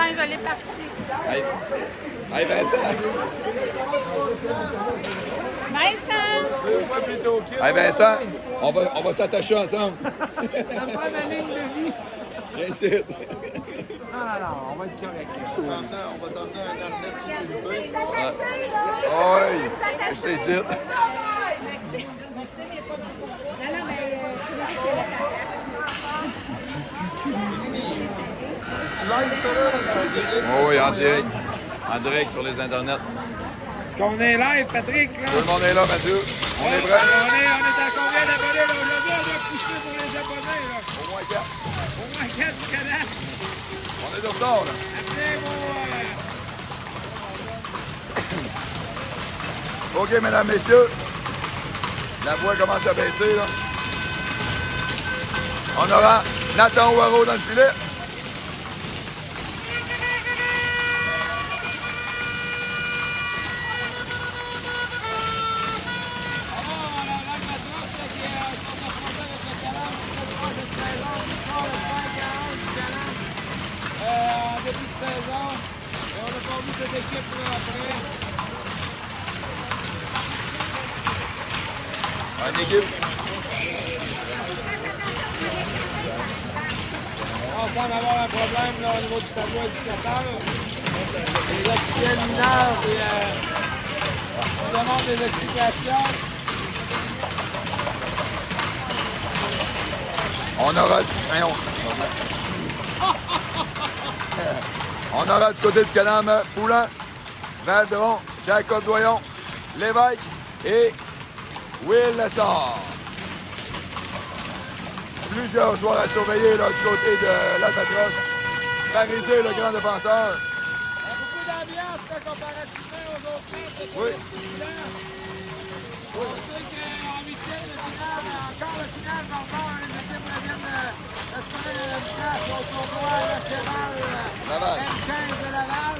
Ouais, je l'ai parti. Hey, hey Vincent! Vincent! Hey Vincent, on va s'attacher ensemble. Ça me prend ma ligne de vie. Viens ici. Non, on va être correct. On va t'emmener un harnais de sécurité. Oui, je t'ai dit. Ici. Tu live ça là? C'est en direct? Oh, oui, en direct. En direct sur les internets. Est-ce qu'on est live, Patrick? Là? Tout le monde est là, Mathieu. On est prêt? On est à combien d'abonnés? Là? Aujourd'hui, on doit pousser pour les abonnés. Là. Au moins 4. Au moins 4 du Canada. On est de retard, là. Appelez-moi. OK, mesdames, messieurs. La voix commence à baisser, là. On aura Nathan Ouaro dans le filet. En début de saison. Et on a pas vu cette équipe-là après. Une équipe. On semble avoir un problème là, au niveau du tableau indicateur. Les officiels mineurs demandent des explications. On aura on aura du côté du Canam Poulain, Valdron, Jacob Doyon, Lévesque et Will Lessard. Plusieurs joueurs à surveiller là, du côté de l'Albatros. Parisé, le grand défenseur. Il y a beaucoup d'ambiance là, comparativement aux autres matchs. Oui. On sait qu'en huitième de finale, encore le final, encore les équipes reviennent de se faire une place au tournoi national Laval. M15 de Laval.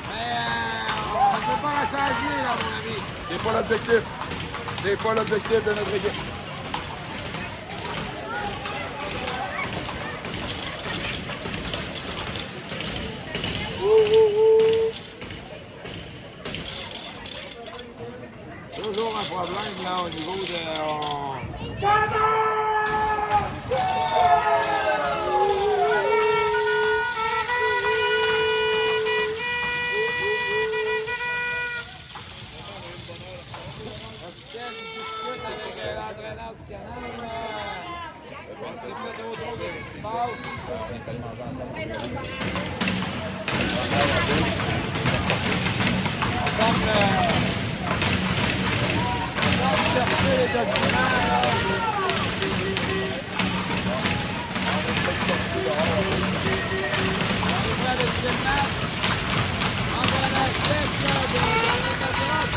Mais on ne peut pas rassasier, là, mon ami. C'est pas l'objectif. C'est pas l'objectif de notre équipe. Toujours un problème là au niveau de. L'officiel discute avec l'entraîneur du Canal. On ne sait pas trop ce qui se passe. On semble chercher les documents. On est prêt à débuter le match. Entre la chef de l'Albatros.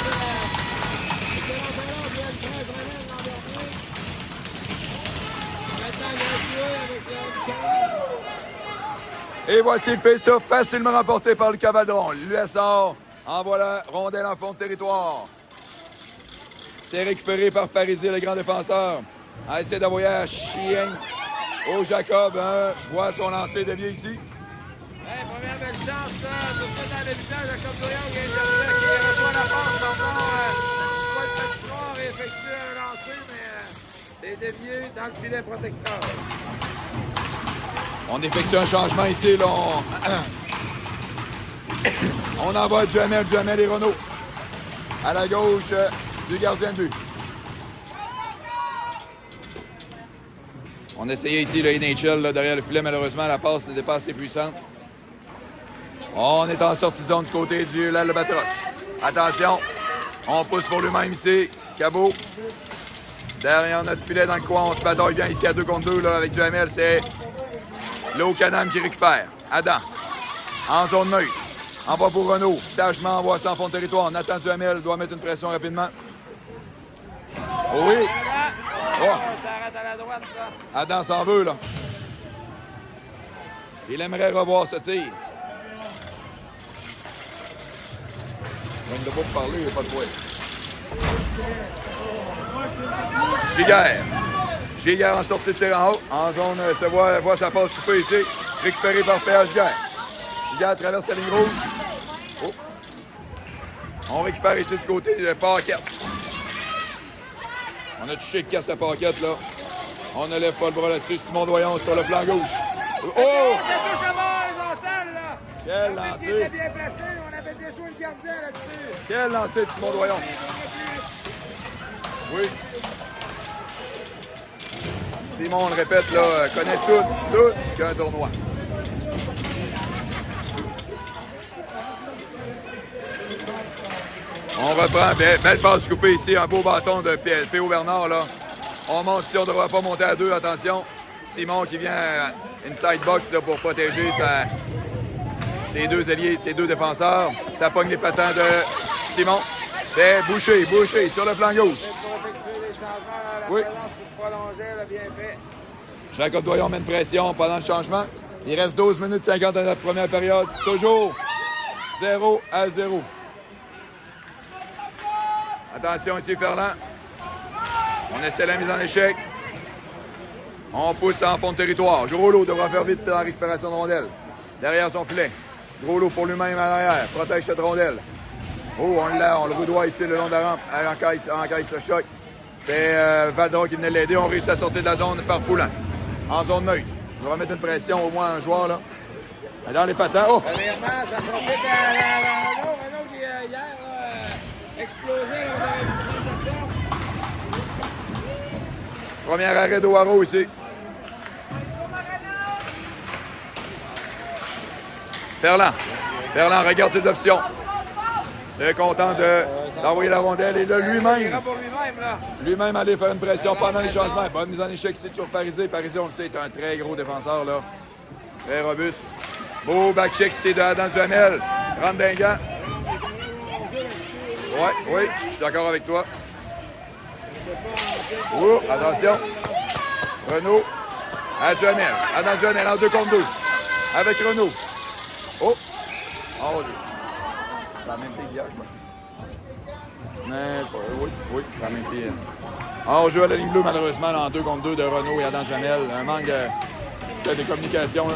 C'était l'entraîneur du M13 René l'an dernier. Maintenant, il a joué avec le 15. Et voici le fait-ça facilement remporté par le Cavaldron. L'USR envoie la rondelle en fond de territoire. C'est récupéré par Parisi, le grand défenseur. A essayé d'envoyer à Chien. Au Jacob, voit son lancer dévié ici. Hey, première belle chance, ça. Tout ça dans le visage de Jacob Doyon qui reçoit la passe. Soit le petit noir et effectue un lancer, mais c'est dévié dans le filet protecteur. On effectue un changement ici. Là, on envoie Duhamel et Renaud. À la gauche du gardien de but. On essayait ici le NHL là, derrière le filet. Malheureusement, la passe n'était pas assez puissante. On est en sortie de zone du côté de l'Albatros. Attention, on pousse pour lui-même ici. Cabot. Derrière notre filet dans le coin, on se bataille bien ici à 2 contre 2 là, avec Duhamel. C'est Léo Canam qui récupère. Adam, en zone neutre. Envoie pour Renaud. Sagement envoie ça en fond de territoire. Nathan Duhamel doit mettre une pression rapidement. Oui. Oh. Ça arrête à la droite, là. Adam s'en veut, là. Il aimerait revoir ce tir. Il ne doit pas parler, il n'y a pas de bruit. Giguère en sortie de terrain haut. En zone, se voit sa passe coupée ici. Récupéré par Péage Giguère. Giguère traverse la ligne rouge. Oh. On récupère ici du côté de Paquette. On a touché le casse à Paquette, là. On ne lève pas le bras là-dessus. Simon Doyon sur le flanc gauche. Oh! Ça touche à bord, les Antilles, là! Quel Il lancer! était bien placé, on avait déjoué le gardien là-dessus. Quel lancer de Simon Doyon! Oui. Simon, on le répète, là, connaît tout qu'un tournoi. On reprend. Belle passe coupée ici. Un beau bâton de P.O. Bernard, là. On monte ici. On ne devrait pas monter à 2. Attention. Simon qui vient inside box là, pour protéger ses deux alliés, ses deux défenseurs. Ça pogne les patins de Simon. C'est Boucher sur le flanc gauche. Oui. Jacob Doyon met une pression pendant le changement. Il reste 12 minutes 50 dans notre première période. Toujours 0-0. Attention ici, Ferland. On essaie la mise en échec. On pousse en fond de territoire. Gros Lot devra faire vite dans la récupération de rondelle. Derrière son filet. Gros Lot pour lui-même à l'arrière. Protège cette rondelle. Oh, on le roudoie ici le long de la rampe. Encaisse le choc. C'est Valdron qui venait l'aider. On réussit à sortir de la zone par Poulin. En zone neutre. On va mettre une pression au moins à un joueur là. Dans les patins. Oh! Premièrement, ça profite à Renaud qui hier explosait lors de la présentation. Premier arrêt d'Oaro ici. Ferland regarde ses options. C'est content d'envoyer la rondelle et de lui-même aller faire une pression pendant les changements. Bonne mise en échec ici sur Parisé. Parisé, on le sait, est un très gros défenseur, là. Très robuste. Beau back check ici de Adam Duhamel. Rentre d'Ingan. Oui, je suis d'accord avec toi. Oh, attention. Renaud. À Duhamel. Adam Duhamel en 2 contre 2. Avec Renaud. Oh. C'est la même fille d'hier, je pense. Mais, oui, c'est la même fille. On joue à la ligne bleue, malheureusement, en 2 contre 2 de Renaud et Adam Jamel. Un manque de communication. Là.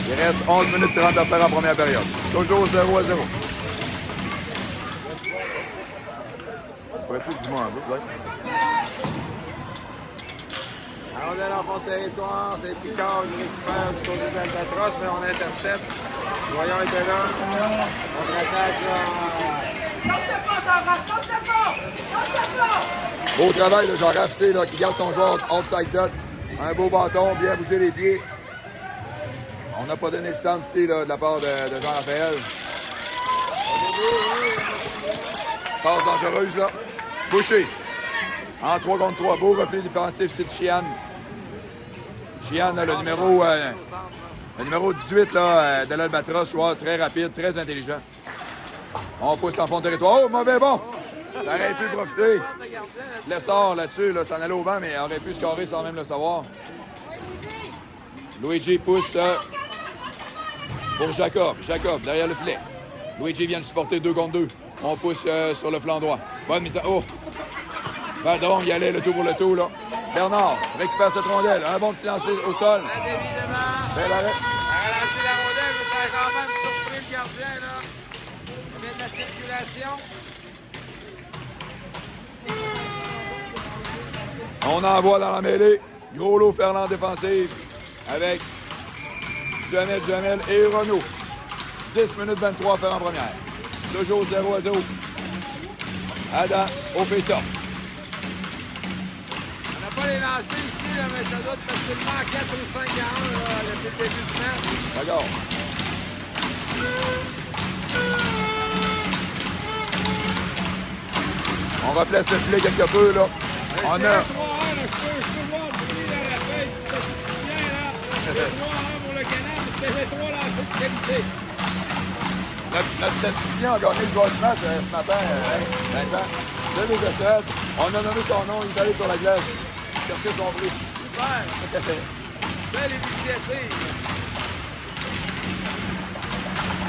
Il reste 11 minutes 30 à faire en première période. Toujours 0-0. Pourrais-tu dis-moi un peu, Alors, on est dans fond de territoire, c'est Picard qui récupère du côté d'Albatros, mais on intercepte. Voyons était là. On attaque là. Beau travail de Jean-Raph C là, qui garde son joueur outside dot. Un beau bâton, bien bouger les pieds. On n'a pas donné le centre ici là, de la part de Jean-Raphaël. Passe dangereuse là. Boucher. En 3 contre 3. Beau repli défensif ici de Chian. Chian, le numéro 18 là, de l'Albatros, joueur très rapide, très intelligent. On pousse en fond de territoire. Oh, mauvais bon! Ça aurait pu profiter. L'essor là-dessus, là, ça en allait au banc, mais il aurait pu scorer sans même le savoir. Luigi pousse pour Jacob. Jacob, derrière le filet. Luigi vient le supporter 2 contre 2. On pousse sur le flanc droit. Bonne mise à... Oh! Valdron, il allait le tout pour le tout, là. Bernard récupère cette rondelle. Un bon petit lancer au sol. Bel arrêt. Ralentir la rondelle, mais ça a quand même surpris le gardien, là. Il met de la circulation. On envoie dans la mêlée. Gros lot Ferland défensive avec Duhamel et Renaud. 10 minutes 23 à faire en première. Toujours 0-0. Adam au face-off. On n'a pas les lancers ici, là, mais ça doit être facilement 4 ou 5 à 1 là, depuis le début du match. D'accord. On replace le filet quelque peu, là. On a... Je peux voir d'ici la feuille du statisticien, là. C'est 3-1 pour le Canada, mais c'était les 3 lancers de qualité. Notre statisticien a gagné le joueur du match ce matin, Vincent. Deux essais. On a nommé son nom, il est allé sur la glace. Chercher son bruit. Super! Belle initiative!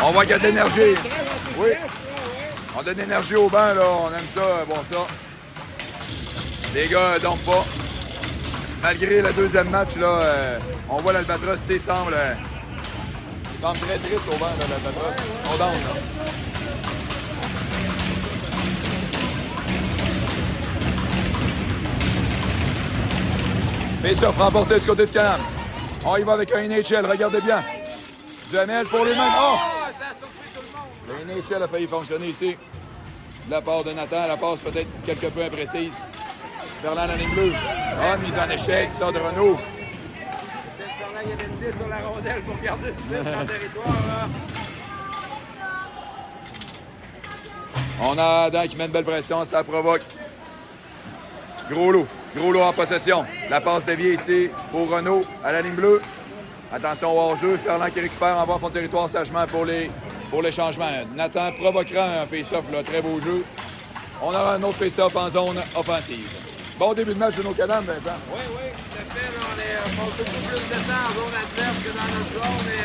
On voit qu'il y a de l'énergie. Oui. Ouais. On donne de l'énergie au banc, là. On aime ça, bon ça. Les gars, donc pas. malgré le deuxième match, là, on voit l'Albatros, semble très triste au vent, l'Albatros. On down, là. Face-off remporté du côté du Canam. On y va avec un NHL, regardez bien. Duhamel pour lui-même. Oh! Ça a surpris tout le monde. Le NHL a failli fonctionner ici. De la part de Nathan, la passe peut-être quelque peu imprécise. Ferland en ligne bleue. Ah, une mise en échec, ça de Renault. Ferland, il avait une idée sur la rondelle pour garder ce dans le territoire. Là. On a Adam qui met une belle pression, ça provoque. Gros lot en possession. La passe déviée ici pour Renault à la ligne bleue. Attention au hors-jeu. Ferland qui récupère en bas son territoire sagement pour les changements. Nathan provoquera un face-off, très beau jeu. On aura un autre face-off en zone offensive. Bon début de match de nos Canam, Vincent. Oui, tout à fait. Là, on passe beaucoup plus de temps en zone adverse que dans notre zone. Mais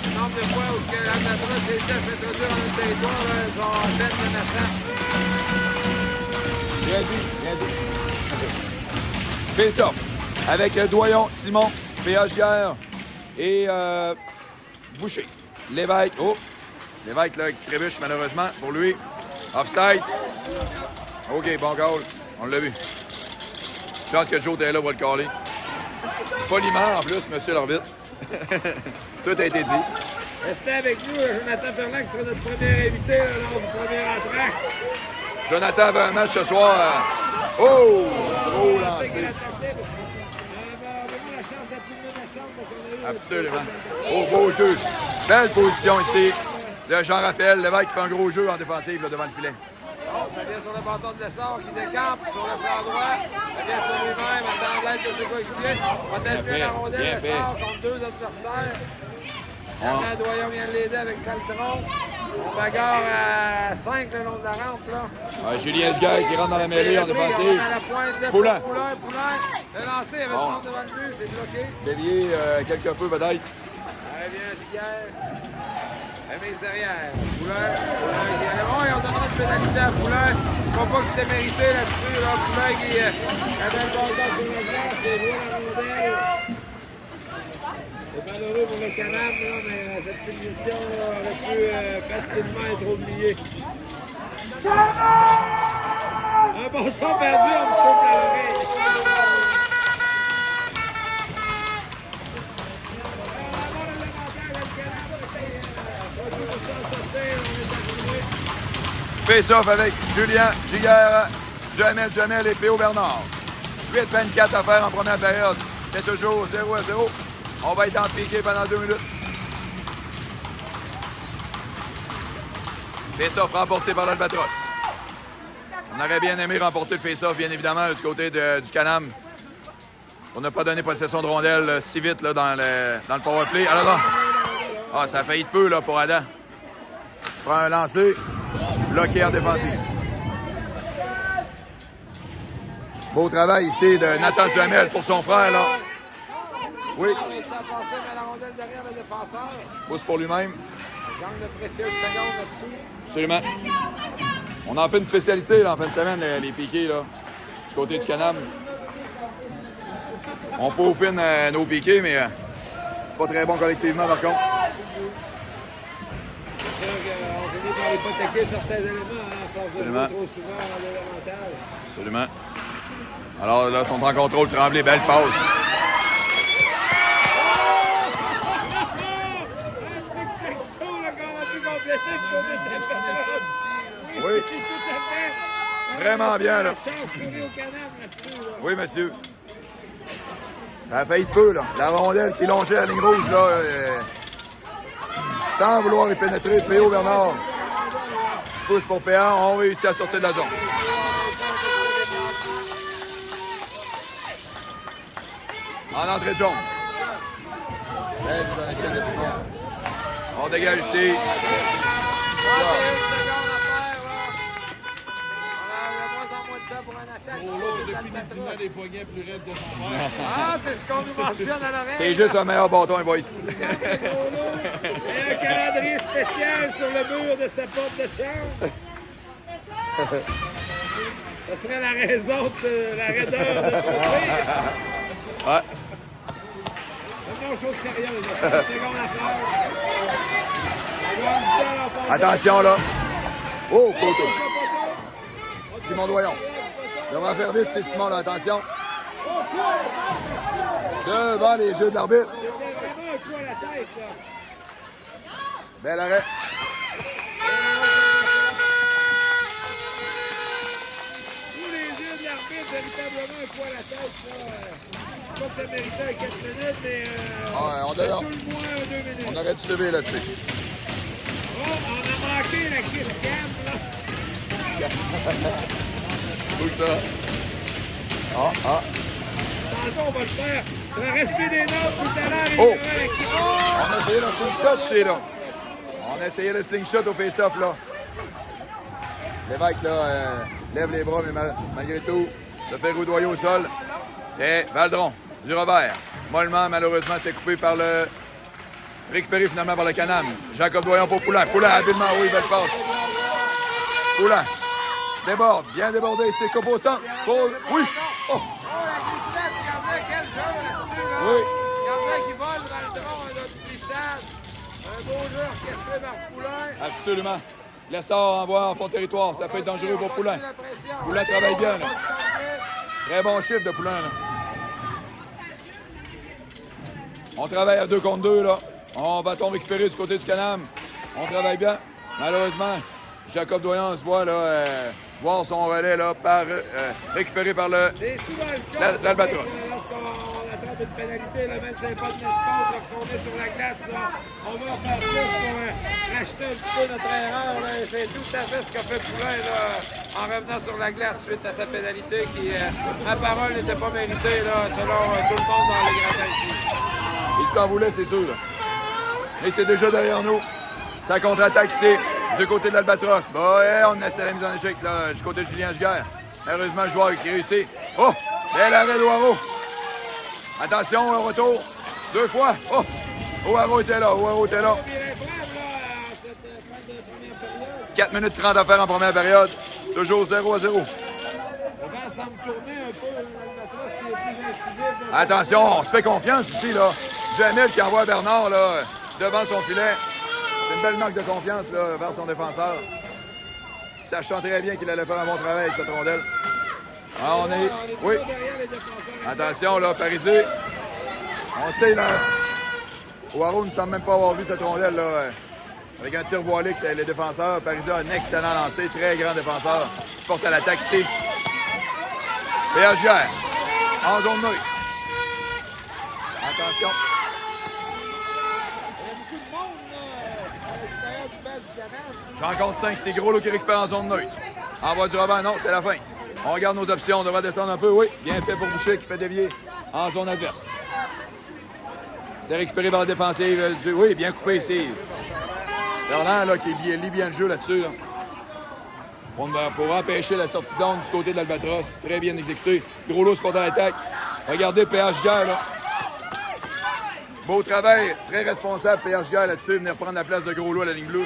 le nombre de fois où l'Albatros a été à s'introduire dans notre territoire, sont à peine menaçants. Bien dit. Face-off avec Doyon, Simon, PH Guerre et Boucher. Lévesque, Lévesque là, qui trébuche malheureusement pour lui. Offside. OK, bon goal. On l'a vu. Je pense que Joe était là pour le caller. Poliment en plus, monsieur l'arbitre. Tout a été dit. Restez avec nous, Jonathan Ferland, qui sera notre premier invité lors du premier entraque. Jonathan avait un match ce soir. Oh! Gros lancé. Absolument. Oh, beau jeu. Belle position ici de Jean-Raphaël Lévesque qui fait un gros jeu en défensive là, devant le filet. Oh, ça vient sur le bâton de l'essor qui décampe sur le flanc droit. Ça vient sur lui-même, attend l'aide de ses coéquipiers. Va tester la rondelle l'essor contre deux adversaires. Alain Doyon vient de l'aider avec Caltron. On bagarre à 5 le long de la rampe. Là. Julien Sgueil qui rentre dans la mêlée en défensive. Poulain. Le lancer avec le centre devant le but, c'est bloqué. Dévié quelque peu peut-être. Allez, bien Giguère. La mise derrière. Poulain qui allait. Oh, et on donnera une pénalité à Poulain. Je ne crois pas que c'était mérité là-dessus. Là. Poulain qui avait le ballon sur le glace et voit la rondelle. C'est malheureux pour le Canam, là, mais cette punition aurait pu facilement être oubliée. Un bon son perdu, on me souffle à l'oreille. Face-off avec Julien Giguère, Duhamel et P.O. Bernard. 8-24 à faire en première période. C'est toujours 0-0. On va être en piqué pendant 2 minutes. Face-off remporté par l'Albatros. On aurait bien aimé remporter le face-off, bien évidemment, du côté du Canam. On n'a pas donné possession de rondelle si vite là, dans le powerplay. Alors là, ça a failli de peu là, pour Adam. Prend un lancer, bloqué en défensive. Beau travail ici de Nathan Duhamel pour son frère. Là. Oui. Pousse pour lui-même. Gagne de précieuses secondes là-dessus. Absolument. On en fait une spécialité là, en fin de semaine, les piqués, là, du côté du Canam. On peaufine nos piqués, mais c'est pas très bon collectivement, par contre. C'est sûr qu'on finit par hypothéquer certains éléments, à force de Absolument. trop souvent dans l'avantage. Absolument. Alors là, ils sont en contrôle, Tremblay, belle passe. Oui. Vraiment bien, là. Oui, monsieur. Ça a failli de peu, là. La rondelle qui longeait la ligne rouge, là, sans vouloir y pénétrer. P.O. Bernard pousse pour PA. On réussit à sortir de la zone. En entrée de zone. Belle donation de Simon. On dégage ici. Définitivement des poignets plus raides de son frère. Ah, c'est ce qu'on nous mentionne à l'oreille. C'est juste un meilleur bâton, les boys. Et un calendrier spécial sur le mur de sa porte de chambre. Ça serait la raison de la raideur de son fils. Ouais. Maintenant, chose sérieuse. 30 secondes à faire. Attention, là. Oh, côté. Simon Doyon. Devra faire vite, c'est Simon, là. Attention. Devant les yeux de l'arbitre. C'était vraiment un coup à la tête, là. Bel arrêt. Tous les yeux de l'arbitre, véritablement un coup à la tête, là. Pas que ça méritait 4 minutes, mais Ouais, tout le moins 2 minutes. On aurait dû sauver là-dessus. Oh, on a manqué la kiss cam, là. Tout ça. Ah. Tantôt, on va le faire. Ça va rester des notes tout à l'heure. Oh! Il y aura la kiss- On a essayé le slingshot, c'est là. On a essayé le slingshot au face-off, là. L'évêque, là, lève les bras, mais malgré tout, se fait roudoyer au sol. C'est Valdron, du revers. Mollement, malheureusement, c'est coupé par le... Récupéré finalement par le Canam. Jacob Doyon pour Poulain. Poulain, habilement, oui, belle passe. Poulain. Déborde, bien débordé, c'est coupe au centre. Oui. Oh! Oh, la glissade, regardez quel jeu là-dessus, là. Oui. Regardez qui vole dans le tronc, notre glissade. Un beau jeu orchestré par Poulain. Absolument. Lessard envoie en fond de territoire. Ça peut être dangereux pour Poulain. Poulain travaille bien, là. Très bon chiffre de Poulain, là. On travaille à 2 contre 2, là. On va-t-on récupérer du côté du Canam? On travaille bien. Malheureusement, Jacob Doyon se voit, là, voir son relais, là, récupéré par le... C'est souvent le cas. L'Albatros. Lorsqu'on attrape une pénalité, là, même si c'est pas de notre faute, lorsqu'on est sur la glace, là, on va faire plus pour racheter un petit peu notre erreur. Là. C'est tout à fait ce qu'a fait Poulain là, en revenant sur la glace suite à sa pénalité qui, ma parole, n'était pas méritée là, selon tout le monde dans les gradins ici. Il s'en voulait, c'est sûr, là. Mais c'est déjà derrière nous. Ça contre-attaque ici, du côté de l'Albatros. Bon, ouais, on essaie la mise en échec là, du côté de Julien Giguère. Heureusement, le joueur qui réussit. Oh! Bel arrêt d'Ouaro. Attention, au retour. 2 fois. Oh! Ouaro était là, Ouaro était là. 4 minutes 30 à faire en première période. Toujours 0-0. Le vent semble tourner un peu, l'Albatros qui est plus incisif. Attention, on se fait confiance ici, là. Jamel qui envoie Bernard, là, devant son filet. C'est une belle marque de confiance, là, vers son défenseur. Sachant très bien qu'il allait faire un bon travail avec cette rondelle. Ah, on est... Oui. Attention, là, Parisé. On sait, là. Ouaro ne semble même pas avoir vu cette rondelle, là. Avec un tir voilé, c'est le défenseur. Parisé a un excellent lancer, très grand défenseur. Il porte à l'attaque ici. PHGR, en zone neutre. Attention. J'en compte 5, c'est Gros qui récupère en zone neutre. Envoie du rebond, non, c'est la fin. On regarde nos options, on devrait descendre un peu, oui. Bien fait pour Boucher qui fait dévier en zone adverse. C'est récupéré par la défensive. Oui, bien coupé ici. Bernard, là, qui lit bien le jeu là-dessus. Là. Pour empêcher la sortie zone du côté de l'Albatros. Très bien exécuté. Gros lot se porte à l'attaque. Regardez PH Guerre, là. Beau travail, très responsable PH Guerre là-dessus. Venir prendre la place de Gros lot à la ligne bleue.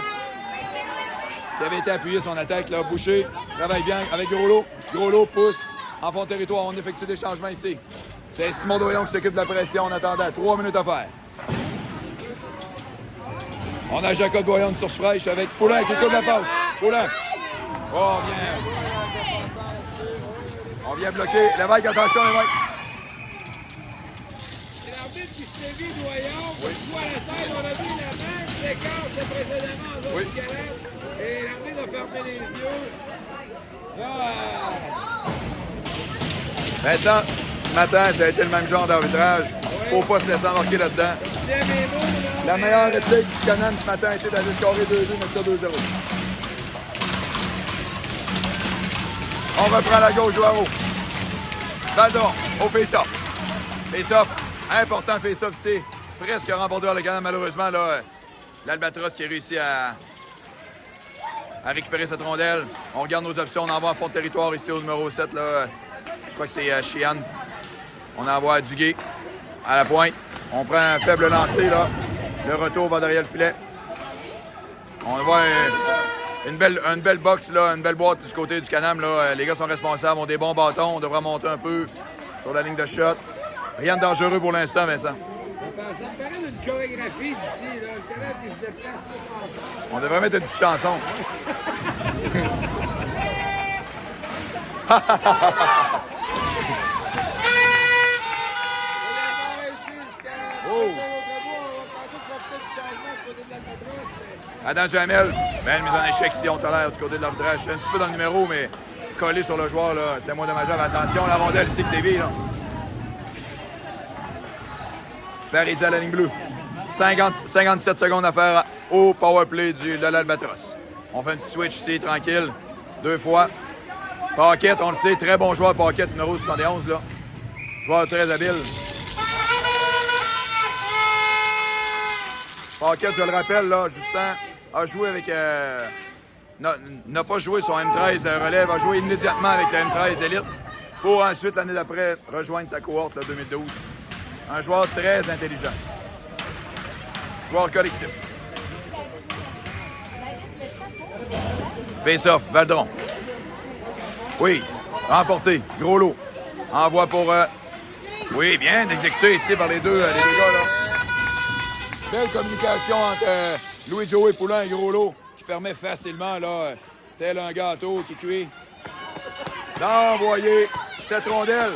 Qui avait été appuyé son attaque, là. Boucher travaille bien avec Gros lot. Gros lot pousse en fond de territoire. On effectue des changements ici. C'est Simon Doyon qui s'occupe de la pression en attendant. 3 minutes à faire. On a Jacob Doyon de source fraîche avec Poulain qui coupe la passe. Poulain. Oh, bien. On vient bloquer. Lévesque, attention, Lévesque. C'est l'arbitre qui sévit Doyon. Oui. À la tête, on a vu la même séquence précédemment en zone oui. du galette. Et l'arbitre a fermé les yeux. Là, Vincent, ce matin, ça a été le même genre d'arbitrage. Faut pas se laisser embarquer là-dedans. tiens mes mots, là. La meilleure réplique du Canam ce matin a été d'aller scorer 2-2, mettre ça 2-0. On reprend la gauche, Joao. Valdron, au face-off. Face-off, important face-off ici. Presque remporté par le Canam, malheureusement. Là, l'Albatros qui a réussi à récupérer cette rondelle. On regarde nos options. On envoie en fond de territoire ici au numéro 7. Là. Je crois que c'est Chian. On envoie Duguay à la pointe. On prend un faible lancer, là. Le retour va derrière le filet. On voit une belle box, là, une belle boîte du côté du Canam. Là. Les gars sont responsables, ont des bons bâtons. On devra monter un peu sur la ligne de shot. Rien de dangereux pour l'instant, Vincent. Ça me paraît d'une chorégraphie d'ici, là. Le élève qui se déplace tous ensemble. On devrait mettre une petite chanson. Adam Duhamel, belle mise en échec si on tolère du côté de l'arbitrage. J'étais un petit peu dans le numéro, mais collé sur le joueur, là. Témoin dommageable. Attention, la rondelle ici que dévie, là. Paris à la ligne bleue. 57 secondes à faire au powerplay de l'Albatros. On fait un petit switch ici, tranquille. 2 fois. Paquette, on le sait, très bon joueur, Paquette, numéro 71, là. Joueur très habile. Paquette, je le rappelle, là, Justin a joué avec... n'a pas joué son M13 relève, a joué immédiatement avec le M13 Elite pour ensuite, l'année d'après, rejoindre sa cohorte, là, 2012. Un joueur très intelligent. Joueur collectif. Face-off, Valdron. Oui, remporté, gros lot. Envoi pour... oui, bien exécuté ici par les deux gars, là. Belle communication entre Louis-Joey Poulain et Gros Lot qui permet facilement, là, tel un gâteau qui cuit, d'envoyer cette rondelle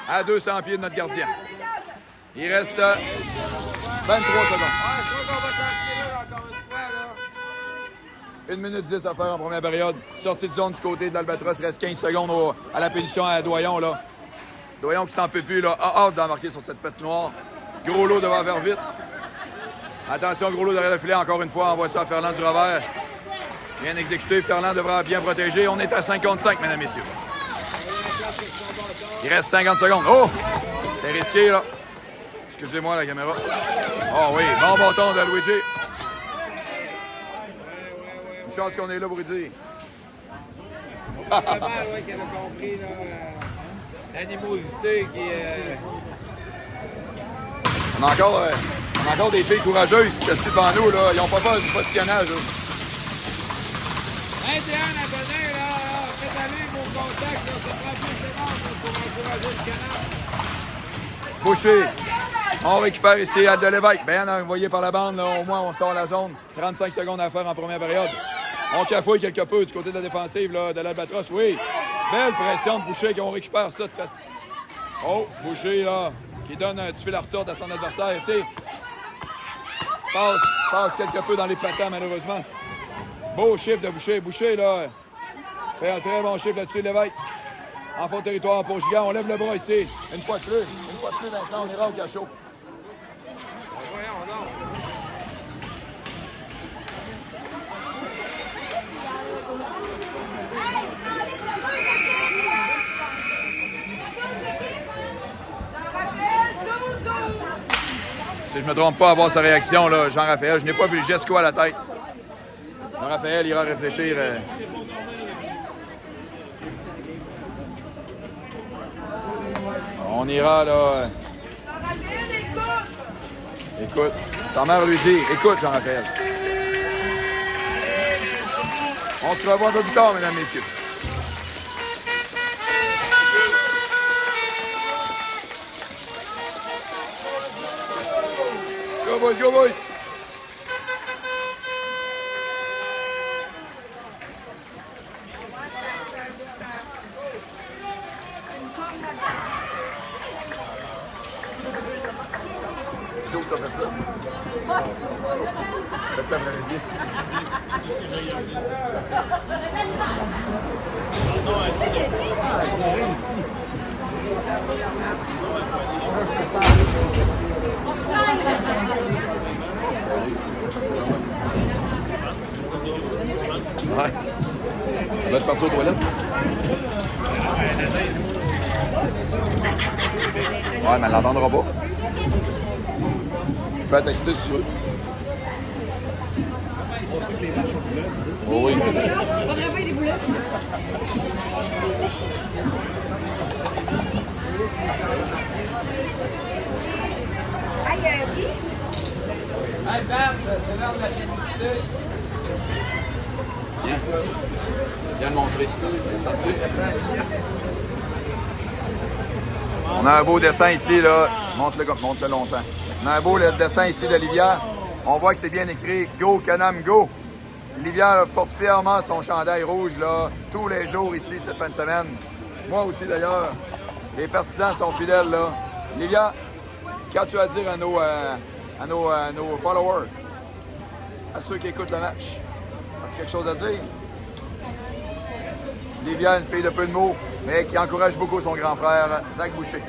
à 200 pieds de notre gardien. Il reste 23 secondes. Je crois qu'on va s'en encore une fois, là. 1 minute 10 à faire en première période. Sortie de zone du côté de l'Albatros. Il reste 15 secondes à la punition à Doyon, là. Doyon qui s'en peut plus, là, a hâte d'embarquer sur cette patinoire. Gros Lot devant faire vite. Attention, Gros Lot derrière le filet, encore une fois, envoie ça à Ferland du revers. Bien exécuté, Ferland devra bien protéger. On est à 55, mesdames et messieurs. Il reste 50 secondes. Oh! C'est risqué, là. Excusez-moi, la caméra. Oh oui, bon bâton de Luigi. Une chance qu'on est là pour lui dire. Vraiment, ouais, qu'elle a compris, là, l'animosité qui est... On a encore des filles courageuses qui se suivent devant nous, là. Ils n'ont pas peur du positionnage, là. 21 abonnés, là. Faites aller vos contacts, là. Ça prend plus de monde pour encourager le canal. Boucher. On récupère ici à de l'évêque. Bien envoyé par la bande, là. Au moins, on sort la zone. 35 secondes à faire en première période. On cafouille quelque peu du côté de la défensive, là, de l'Albatros. Oui. Belle pression de Boucher qu'on récupère ça de face. Oh, Boucher, là, qui donne un fil à retordre à son adversaire ici. Passe quelque peu dans les patins, malheureusement. Beau chiffre de Boucher. Boucher, là, fait un très bon chiffre là-dessus, l'évêque. En fond territoire pour Gigant. On lève le bras ici. Une fois de plus, Vincent, on ira au cachot. Voyons donc. Si je ne me trompe pas à voir sa réaction, là, Jean-Raphaël, je n'ai pas vu le geste quoi à la tête. Jean-Raphaël ira réfléchir. On ira, là. Écoute, sa mère lui dit, écoute, Jean-Raphaël. On se revoit un peu plus tard, mesdames et messieurs. Go boys, go boys! Donc, t'as fait ça? Faites ça après-midi. Ouais. On va être parti aux toilettes. Ouais, mais elle l'entendra pas. Je peux être excité si tu veux. On sait que les matchs sont boulettes, tu sais. Oh oui. On travaille des boulettes. Aïe, oui. Hey, Bert, c'est l'heure de la félicité. Viens. Viens le montrer. T'entends-tu? On a un beau dessin ici, là. Montre-le longtemps. On a un beau dessin ici d'Olivia. On voit que c'est bien écrit « Go, Can-Am, go ». Olivia là, porte fièrement son chandail rouge là, tous les jours ici, cette fin de semaine. Moi aussi, d'ailleurs. Les partisans sont fidèles, là. Olivia, qu'as-tu à dire à nos followers, à ceux qui écoutent le match? As-tu quelque chose à dire? Olivia, une fille de peu de mots, mais qui encourage beaucoup son grand frère, Zach Boucher.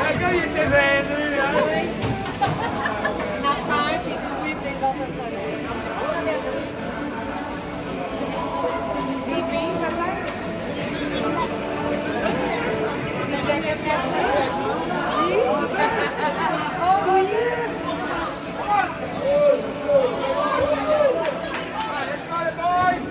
Le gars, il était gêné, hein? On apprend, puis dit oui, puis les autres, ça. Les filles, peut-être? Les dernières personnes? Oui? Oh, oui! Let's go, les boys!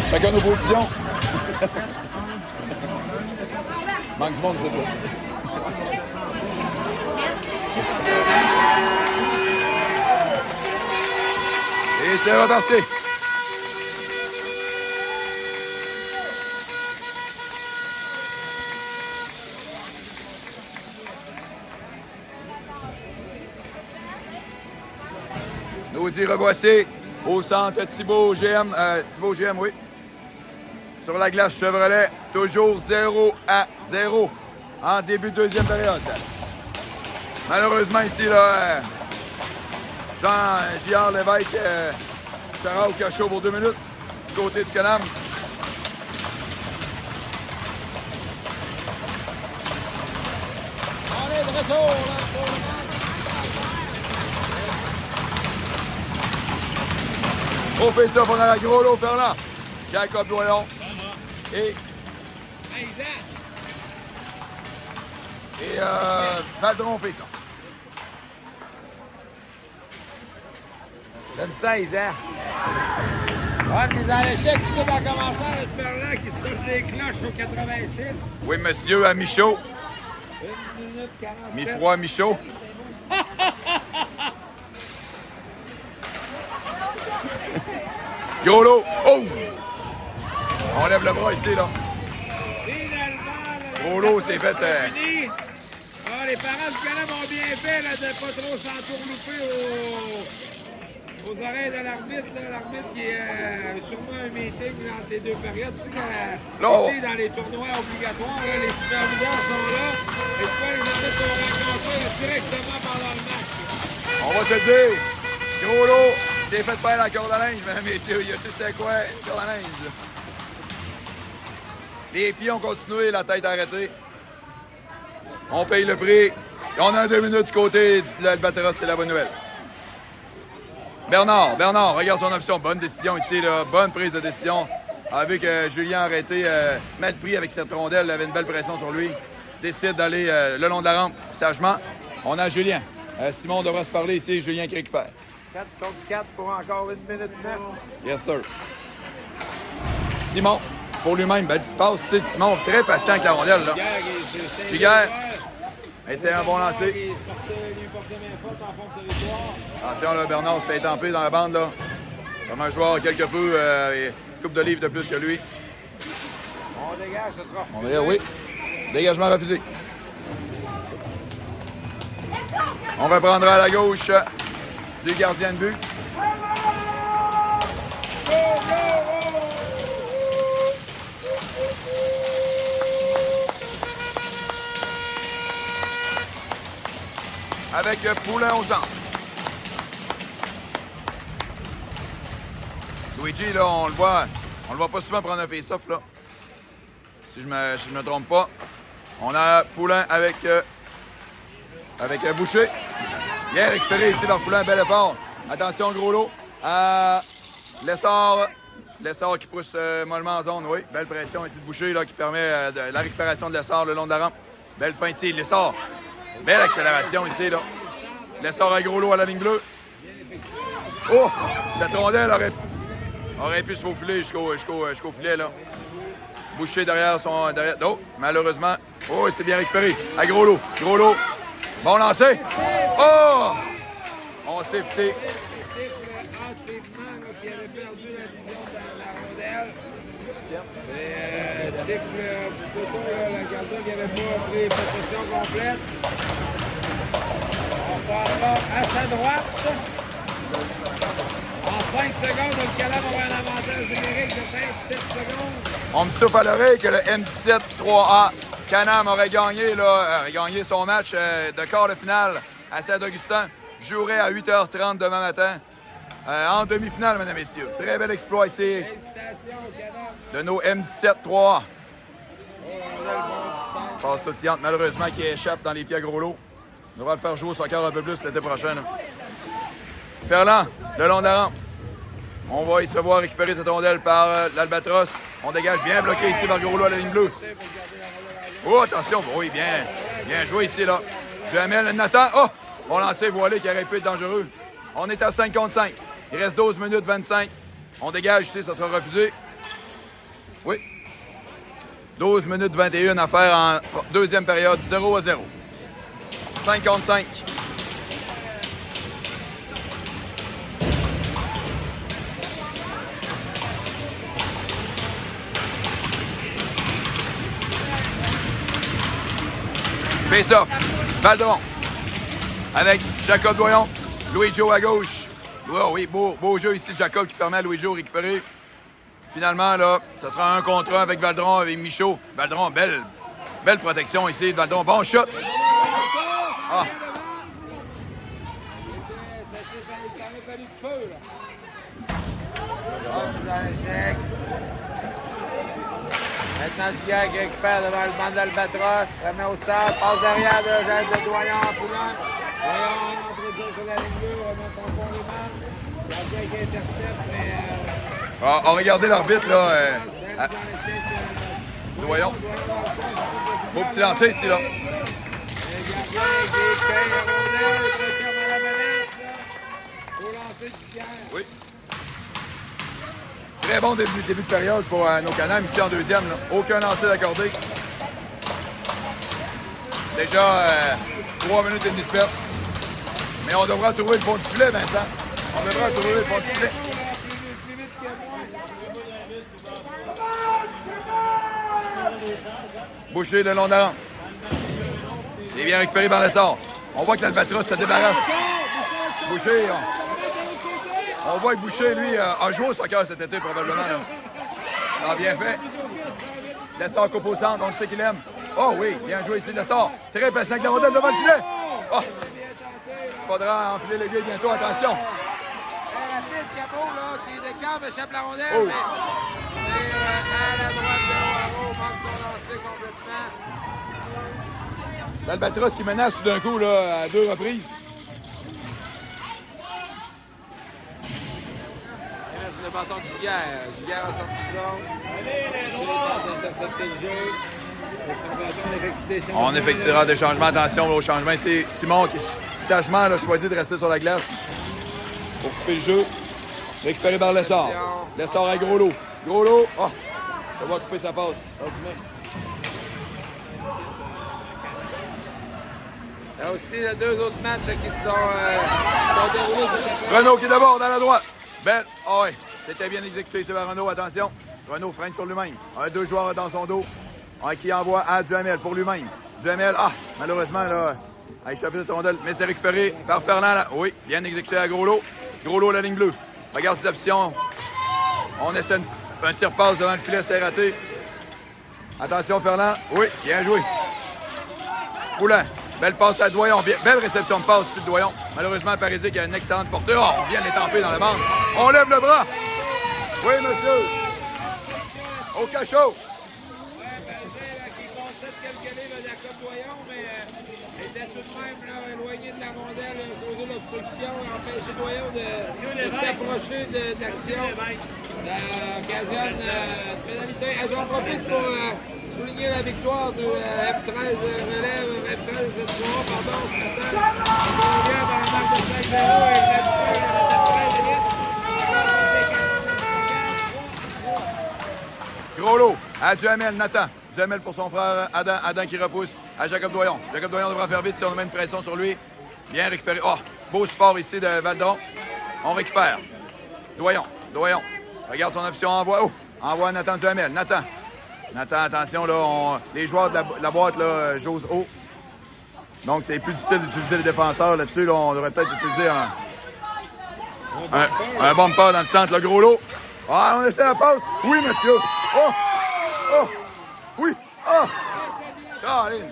Chacun nos positions. Manque du monde, c'est toi. Et c'est reparti. Nous y revoici au centre Thibaut GM, oui. Sur la glace Chevrolet, toujours 0-0 en début de deuxième période. Malheureusement ici, là, Jean-J.R. Lévesque sera au cachot pour 2 minutes du côté du Canam. On est de retour là, pour le match. Au face-off, on a Gros Lot Ferland, Jacob Doyon et Valdron face-off. Donne 16 ans. Ouais, mais dans l'échec, tout ça dans commençant à te faire là qui sonne des cloches au 86. Oui, monsieur, à mi-chaud. 1 minute 47. Mi-froid, mi-chaud. Gros lot. Oh! On lève le bras ici, là. Finalement, Gros lot, c'est fait. fini. Ah, les parents du Canada ont bien fait là, de ne pas trop s'entourlouper aux oreilles de l'arbitre. L'arbitre qui a sûrement un meeting entre les deux périodes. Tu sais, ici, dans les tournois obligatoires, là, les superviseurs sont là. Et souvent, les arbitres sont rencontrés directement pendant le match. On va se le dire. Gros lot, c'est fait faire la corde à linge, mesdames et messieurs. Il y a su c'était quoi, la corde à linge. Les pieds ont continué, la tête arrêtée. On paye le prix. On a 2 minutes du côté de l'Albatros, c'est la bonne nouvelle. Bernard, regarde son option. Bonne décision ici, là. Bonne prise de décision. A vu que Julien a arrêté, met le prix avec cette rondelle, il avait une belle pression sur lui. Décide d'aller le long de la rampe, sagement. On a Julien. Simon devra se parler ici, Julien qui récupère. 4 contre 4 pour encore 1 minute 9. Yes, sir. Simon, pour lui-même, belle passe. C'est Simon, très patient avec la rondelle, là. Figuère. Et c'est un bon lancer. Attention, là, Bernard se fait étamper dans la bande, là. Comme un joueur quelque peu, coupe de livres de plus que lui. On dégage, ce sera refusé. On va oui. Dégagement refusé. On reprendra à la gauche du gardien de but. Avec Poulain au centre. Luigi, là, on le voit pas souvent prendre un face-off, là. Si je me trompe pas. On a Poulain avec Boucher. Bien récupéré ici par Poulain, bel effort. Attention, gros lot. Lessard qui pousse mollement en zone, oui. Belle pression ici de Boucher, là, qui permet la récupération de Lessard le long de la rampe. Belle fin ici, Lessard. Belle accélération ici, là. Lessard à gros lot à la ligne bleue. Oh! Cette rondelle aurait pu se faufiler jusqu'au filet, là. Boucher derrière. Oh, malheureusement. Oh, c'est bien récupéré. À gros lot. Bon lancer. Oh! On s'est fixé. Qui avait perdu la vision de la rondelle. Siffle un petit peu tôt, là, le gardien qui n'avait pas pris possession complète. On parlera à sa droite. En 5 secondes, le Canada aura un avantage numérique de 27 secondes. On me souffle à l'oreille que le M17 3A Canam aurait gagné son match de quart de finale à Saint-Augustin. Jouerait à 8h30 demain matin. En demi-finale, mesdames et messieurs. Très bel exploit ici de nos M17 3A. Passe sautillante, malheureusement, qui échappe dans les pieds à gros lot. On devra le faire jouer au soccer un peu plus l'été prochain. Là. Ferland, le long de la rampe. On va se voir récupérer cette rondelle par l'Albatros. On dégage bien bloqué ici par gros lot à la ligne bleue. Oh, attention. Oui, bien joué ici, là. Duhamel, Nathan. Oh, bon lancer voilé qui aurait pu être dangereux. On est à 5 contre 5. Il reste 12 minutes 25. On dégage ici, ça sera refusé. Oui. 12 minutes 21 à faire en deuxième période, 0-0. 5 contre 5. Face-off. Valdron. Avec Jacob Doyon. Louis-Jo à gauche. Oh, oui, beau jeu ici, Jacob qui permet à Louis-Jo de récupérer. Finalement, là, ça sera 1 contre 1 avec Valdron, avec Michaud. Valdron, belle protection ici. Valdron, bon shot. Ah. Ça m'a fallu peu, là. Dans l'échec. Maintenant, Giguère qui récupère devant le banc d'Albatros. Remet au sable. Passe derrière de Doyon en Poulain. Doyon entre dur sur la ligne bleue. Remet en fond les mains. Gardien qui intercepte, mais... On regardez l'arbitre, là. dans l'échec, Voyons. Beau petit lancer ici, là. le gardien qui paye la rondelle, il referme à la menace, là. Au lancer du Pierre. Oui. Très bon début de période pour nos Canames ici en deuxième. Là. Aucun lancer d'accordé. Déjà 3 minutes et demie de fête. Mais on devra trouver le fond du filet, Vincent. On devra trouver le fond du filet. Plus vite que moi. Boucher le long de la rampe. Il est bien récupéré par l'essor. On voit que l'Albatros se débarrasse. Boucher, on voit que Boucher, lui, a joué au soccer cet été, probablement. Là. Ah, bien fait. L'essor coupe au centre, on le sait qu'il aime. Oh oui, bien joué ici, l'essor. Très patient avec la rondelle devant le filet. Oh. Il faudra enfiler l'aiguille bientôt, attention. Rapide, Cabot, là, qui décale, échappe la rondelle, Oh. mais à la droite de Waro, manque son lancer complètement. L'Albatros qui menace tout d'un coup, là, à 2 reprises. Il reste le bâton de Giguère. Giguère a sorti de zone. Boucher tente d'intercepter le jeu. Avec son bâton, on effectue des changements. On effectuera des changements. Attention au changement. C'est Simon qui, sagement, a choisi de rester sur la glace pour couper le jeu. Récupéré par l'essor. L'essor à gros lot. Gros lot. Oh, ça va couper sa passe. Ordinaire. Il y a aussi les 2 autres matchs qui se sont déroulés sur la Renaud qui est d'abord dans la droite. Belle. Ah ouais. C'était bien exécuté, c'est vers Renaud. Attention. Renaud freine sur lui-même. 2 joueurs dans son dos. Qui envoie à Duhamel pour lui-même. Duhamel, malheureusement, là, a échappé de rondelle, mais c'est récupéré par Ferland. Là. Oui, bien exécuté à Gros lot. Gros lot, la ligne bleue. Regarde ses options. On essaie un tir-passe devant le filet, c'est raté. Attention, Ferland. Oui, bien joué. Poulin. Belle passe à Doyon. Belle réception de passe ici de Doyon. Malheureusement, Parisé qui a une excellente portée. Oh, on vient l'étamper dans la bande. On lève le bras. Oui, monsieur. Au cachot. qui concède quelques livres à Jacob Doyon, mais était tout de même là, éloigné de la rondelle, causé l'obstruction, empêché Doyon de s'approcher de l'action. Occasionne de pénalité. J'en profite pour souligner la victoire du M13 relève, M13 victoire, pardon, ce matin. On vient dans la marque de 5-0 avec la victoire. Gros lot à Duhamel, Nathan. Duhamel pour son frère Adam. Adam qui repousse à Jacob Doyon. Jacob Doyon devra faire vite si on met une pression sur lui. Bien récupéré. Oh, beau support ici de Valdon. On récupère. Doyon. Regarde son option. Envoie. Oh, envoie à Nathan Duhamel. Nathan, attention, là, les joueurs de la boîte là, jouent haut. Donc, c'est plus difficile d'utiliser les défenseurs là-dessus. Là, on devrait peut-être utiliser un bumper dans le centre. Le gros lot. Ah, on essaie la passe. Oui, monsieur. Oh! Oui! Oh! Caroline!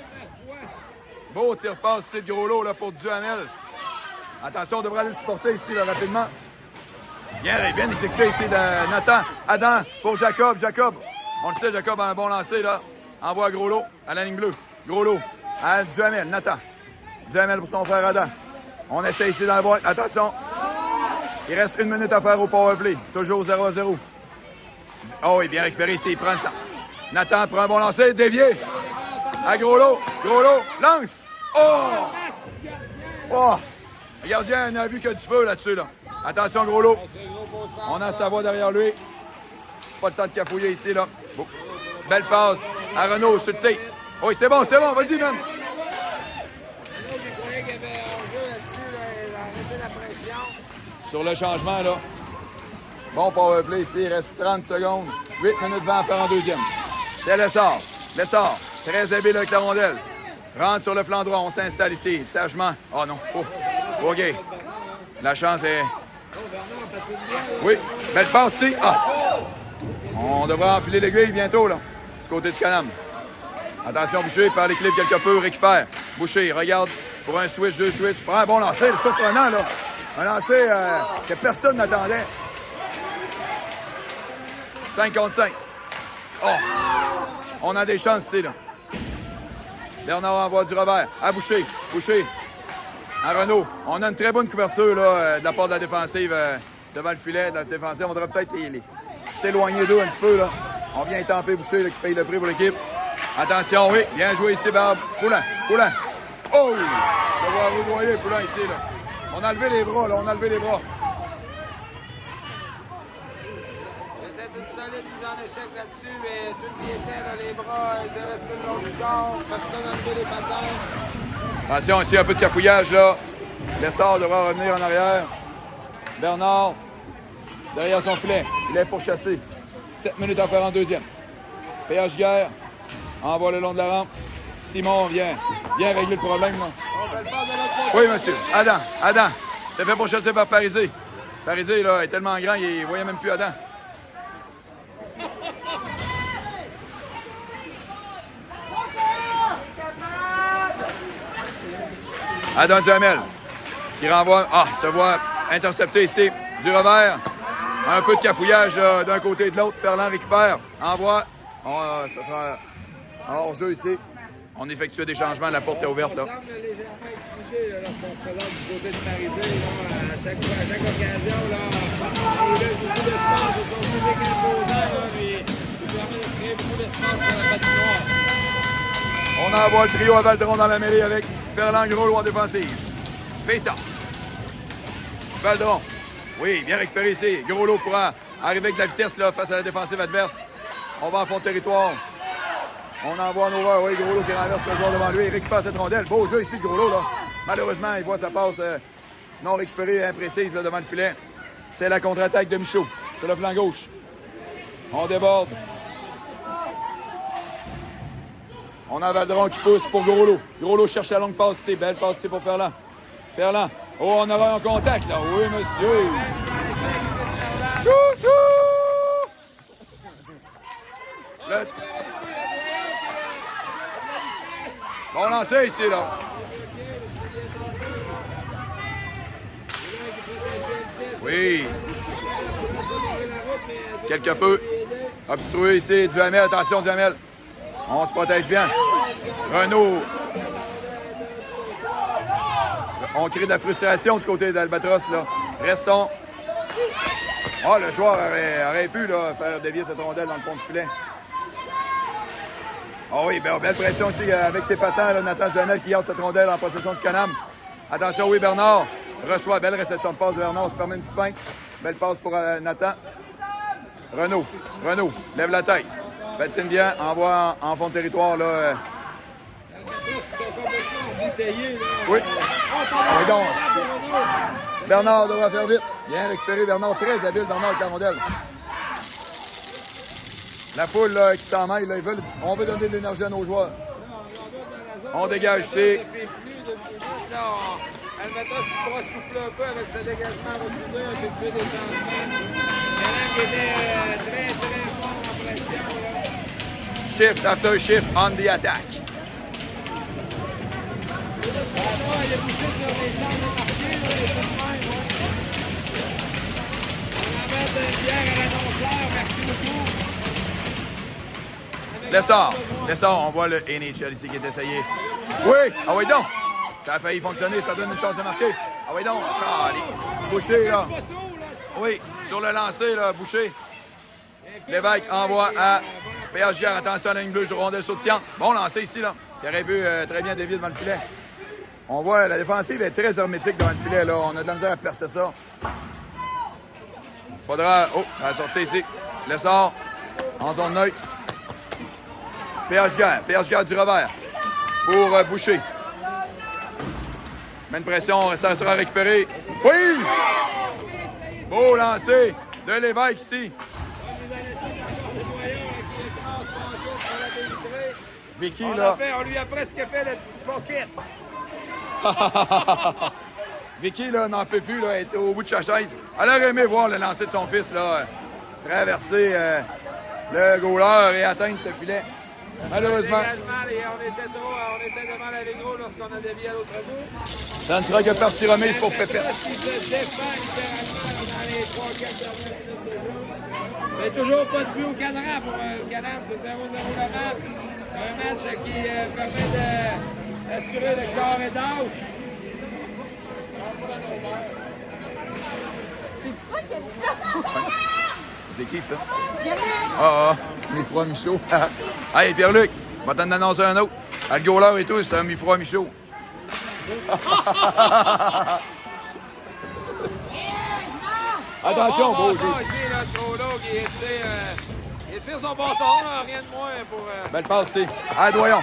Beau tir-passe ici de gros lot là, pour Duhamel. Attention, on devrait aller le supporter ici là, rapidement. Bien exécuté ici de Nathan. Adam pour Jacob. On le sait, Jacob a un bon lancer là. Envoie gros lot à la ligne bleue. Gros lot à Duhamel. Nathan. Duhamel pour son frère Adam. On essaie ici dans la boîte. Attention. Il reste 1 minute à faire au powerplay. Toujours 0-0. Oh, il est bien récupéré ici. Il prend le sang. Nathan prend un bon lancer. Dévié. À gros lot. Lance. Oh! Le gardien n'a vu que du feu là-dessus. Là. Attention, gros lot. On a sa voix derrière lui. Pas le temps de cafouiller ici. Là. Bon. Belle passe à Renaud sur le tape. Oui, c'est bon. Vas-y, man. Sur le changement, là. Bon powerplay ici. Il reste 30 secondes. 8 minutes 20 à faire en deuxième. C'est l'essor. Très habile avec la rondelle. Rentre sur le flanc droit. On s'installe ici. Sagement. Oh non. Oh. OK. La chance est... Oui. Belle passe ici. On devra enfiler l'aiguille bientôt, là. Du côté du Canam. Attention, Boucher. Perd l'équilibre quelque peu. Récupère. Boucher, regarde. Pour un switch, 2 switches. Prends un bon lancer. Surprenant, là. Un lancer que personne n'attendait. 5 contre 5. Oh! On a des chances ici, là. Bernard envoie du revers à Boucher. À Renaud. On a une très bonne couverture là, de la part de la défensive devant le filet. Notre défenseur, on devrait peut-être s'éloigner d'eux un petit peu. Là. On vient étamper Boucher là, qui paye le prix pour l'équipe. Attention, oui, bien joué ici, Barbe. Poulin. Oh! Ça va roudoyer Poulin ici. Là. On a levé les bras, là. On a levé les bras. C'était une solide mise en échec là-dessus, mais tout qui était, là, les bras étaient restés le long du corps. Personne n'a levé les patins. Attention, ici, un peu de cafouillage, là. Lessard devra revenir en arrière. Bernard, derrière son filet. Il est pourchassé. 7 minutes à faire en deuxième. PH Guerre envoie le long de la rampe. Simon vient régler le problème, là. Oui, monsieur. Adam. C'est fait pourchasser par Parisé. Parisé, là, est tellement grand, il ne voyait même plus Adam. Adam Duhamel qui renvoie. Ah, se voit intercepté ici. Du revers. Un peu de cafouillage d'un côté et de l'autre. Ferland récupère. Envoie. Ça sera hors-jeu ici. On effectuait des changements. La porte est ouverte. Là. On semble légèrement intimidé lorsqu'on se présente du côté de Parisé. À chaque occasion, là, il laisse beaucoup d'espace. Ils sont physiques imposants. Là, mais il permet de se créer beaucoup d'espace sur la patinoire. On envoie le trio à Valdron dans la mêlée avec Ferland Gros en défensive. Fais ça. Valdron. Oui, bien récupéré ici. Gros lot pourra arriver avec de la vitesse là, face à la défensive adverse. On va en fond de territoire. On envoie en over. Oui, Gros lot qui renverse le joueur devant lui. Il récupère cette rondelle. Beau jeu ici, Gros lot, là. Malheureusement, il voit sa passe non récupérée, imprécise là, devant le filet. C'est la contre-attaque de Michaud sur le flanc gauche. On déborde. On a Valdron qui pousse pour Gros lot. Gros lot cherche la longue passe ici. Belle passe ici pour Ferland. Ferland. Oh, on aura un contact, là. Oui, monsieur. Chou-chou! Bon lancer ici, là. Oui. Quelque peu. Obstrué ici. Duhamel, attention, Duhamel. On se protège bien. Renaud. On crée de la frustration du côté d'Albatros, là. Restons. Oh, le joueur aurait pu là, faire dévier cette rondelle dans le fond du filet. Oh oui, belle pression aussi avec ses patins. Là, Nathan Duhamel qui garde cette rondelle en possession du Canam. Attention, oui, Bernard reçoit. Belle réception de passe de Bernard. On se permet une petite feinte. Belle passe pour Nathan. Renaud, lève la tête. Patine bien, envoie en fond de territoire. Là, oui. Et donc, Bernard devra faire vite. Bien récupéré, Bernard. Très habile, Bernard avec la rondelle. La foule là, qui s'en mêle, là, on veut donner de l'énergie à nos joueurs. On dégage ici. Albatros qui pourra souffler un peu avec ce dégagement retourné, effectuer des changements. Canam qui était très fort en pression. Là. Shift after shift on the attack. Il a poussé sur les centres démarqués, là, les choses même. On va mettre une bière à l'annonceur, merci beaucoup. Lessard, on voit le NHL ici qui est essayé. Oui, ah oui donc. Ça a failli fonctionner, ça donne une chance de marquer. Ah oui donc, Charlie. Boucher, là. Oui, sur le lancer, là, Boucher. Lévesque envoie à PH Guerre. Attention à la ligne bleue, rondelle sautillante. Bon lancer ici, là. Il aurait pu très bien dévier devant le filet. On voit, la défensive est très hermétique devant le filet, là. On a de la misère à percer ça. Faudra... Oh, ça va sortir ici. Lessard, en zone neutre. PH Guerre du revers. Pour Boucher. Met une pression, ça sera récupéré. Oui! Beau lancer de Lévesque ici. Vicky, là. On lui a presque fait le petit pocket. Vicky, là, n'en peut plus, là, elle est au bout de sa chaise. Elle aurait aimé voir le lancer de son fils, là, traverser le goaler et atteindre ce filet. Malheureusement. On était devant la ligne rouge lorsqu'on a dévié à l'autre bout. Ça ne sera que partie remise pour Pépé. Il se défend littéralement dans les 3-4 dernières minutes de jeu. Mais toujours pas de but au cadran pour le Canam, c'est 0-0 la match. Un match qui permet d'assurer le corps et d'os. toi qui as dit ça. C'est qui, ça? Bienvenue. Mifroid Michaud. Hey, Pierre-Luc, je vais t'en annoncer un autre. Le goaler et tout, c'est un Mifroid Michaud. Attention, beau jeu. Ici, là, Trodo il tire son bâton, là, rien de moins pour... Belle passe, c'est. Ah, Doyon.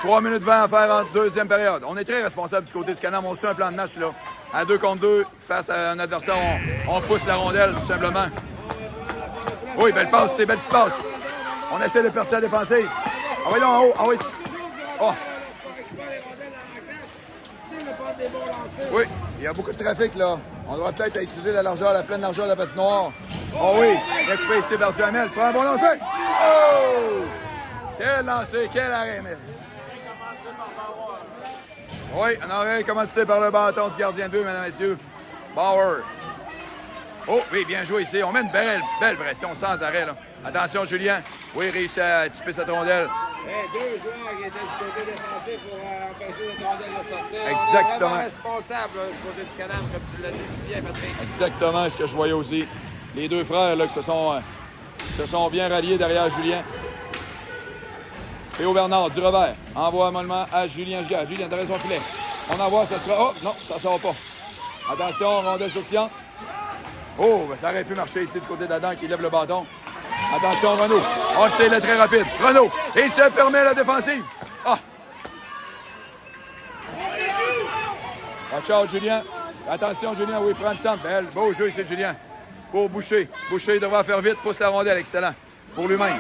3 minutes 20 à faire en deuxième période. On est très responsable du côté du Canam. On suit un plan de match, là. À 2 contre 2, face à un adversaire, on pousse la rondelle, tout simplement. Oui, belle passe, c'est belle petite passe. On essaie de percer la défensive. Ah oui, non, en haut. Ah oui. Oh. Oui, il y a beaucoup de trafic, là. On devrait peut-être utiliser la pleine largeur de la patinoire. Oh oui, il a coupé ici vers Duhamel. Prends un bon lancer. Oh! Quel lancer, quel arrêt, mais... Oui, un arrêt commandité par le bâton du gardien de but, mesdames et messieurs. Bauer. Oh, oui, bien joué ici. On met une belle pression sans arrêt, là. Attention, Julien. Oui, réussit à tiper cette rondelle. Deux joueurs qui étaient du côté défensif pour empêcher le rondelle de sortir. Exactement. Vraiment responsable là, du côté du Canam, comme tu l'as dit si bien, Patrick. Exactement ce que je voyais aussi. Les deux frères là, qui se sont bien ralliés derrière Julien. Théo Bernard, du revers. Envoie mollement à Julien Gigard. Julien, derrière son filet. On envoie, ça sera... Oh, non, ça ne sort pas. Attention, rondelle sautillante. Oh, ben, ça aurait pu marcher ici du côté d'Adam qui lève le bâton. Attention, Renaud. Oh, c'est le très rapide. Renaud. Et il se permet la défensive. Ah. Watch out, Julien. Attention, Julien. Oui, prend le centre. Belle. Beau jeu ici, Julien. Pour Boucher. Boucher devra faire vite. Pousse la rondelle. Excellent. Pour lui-même.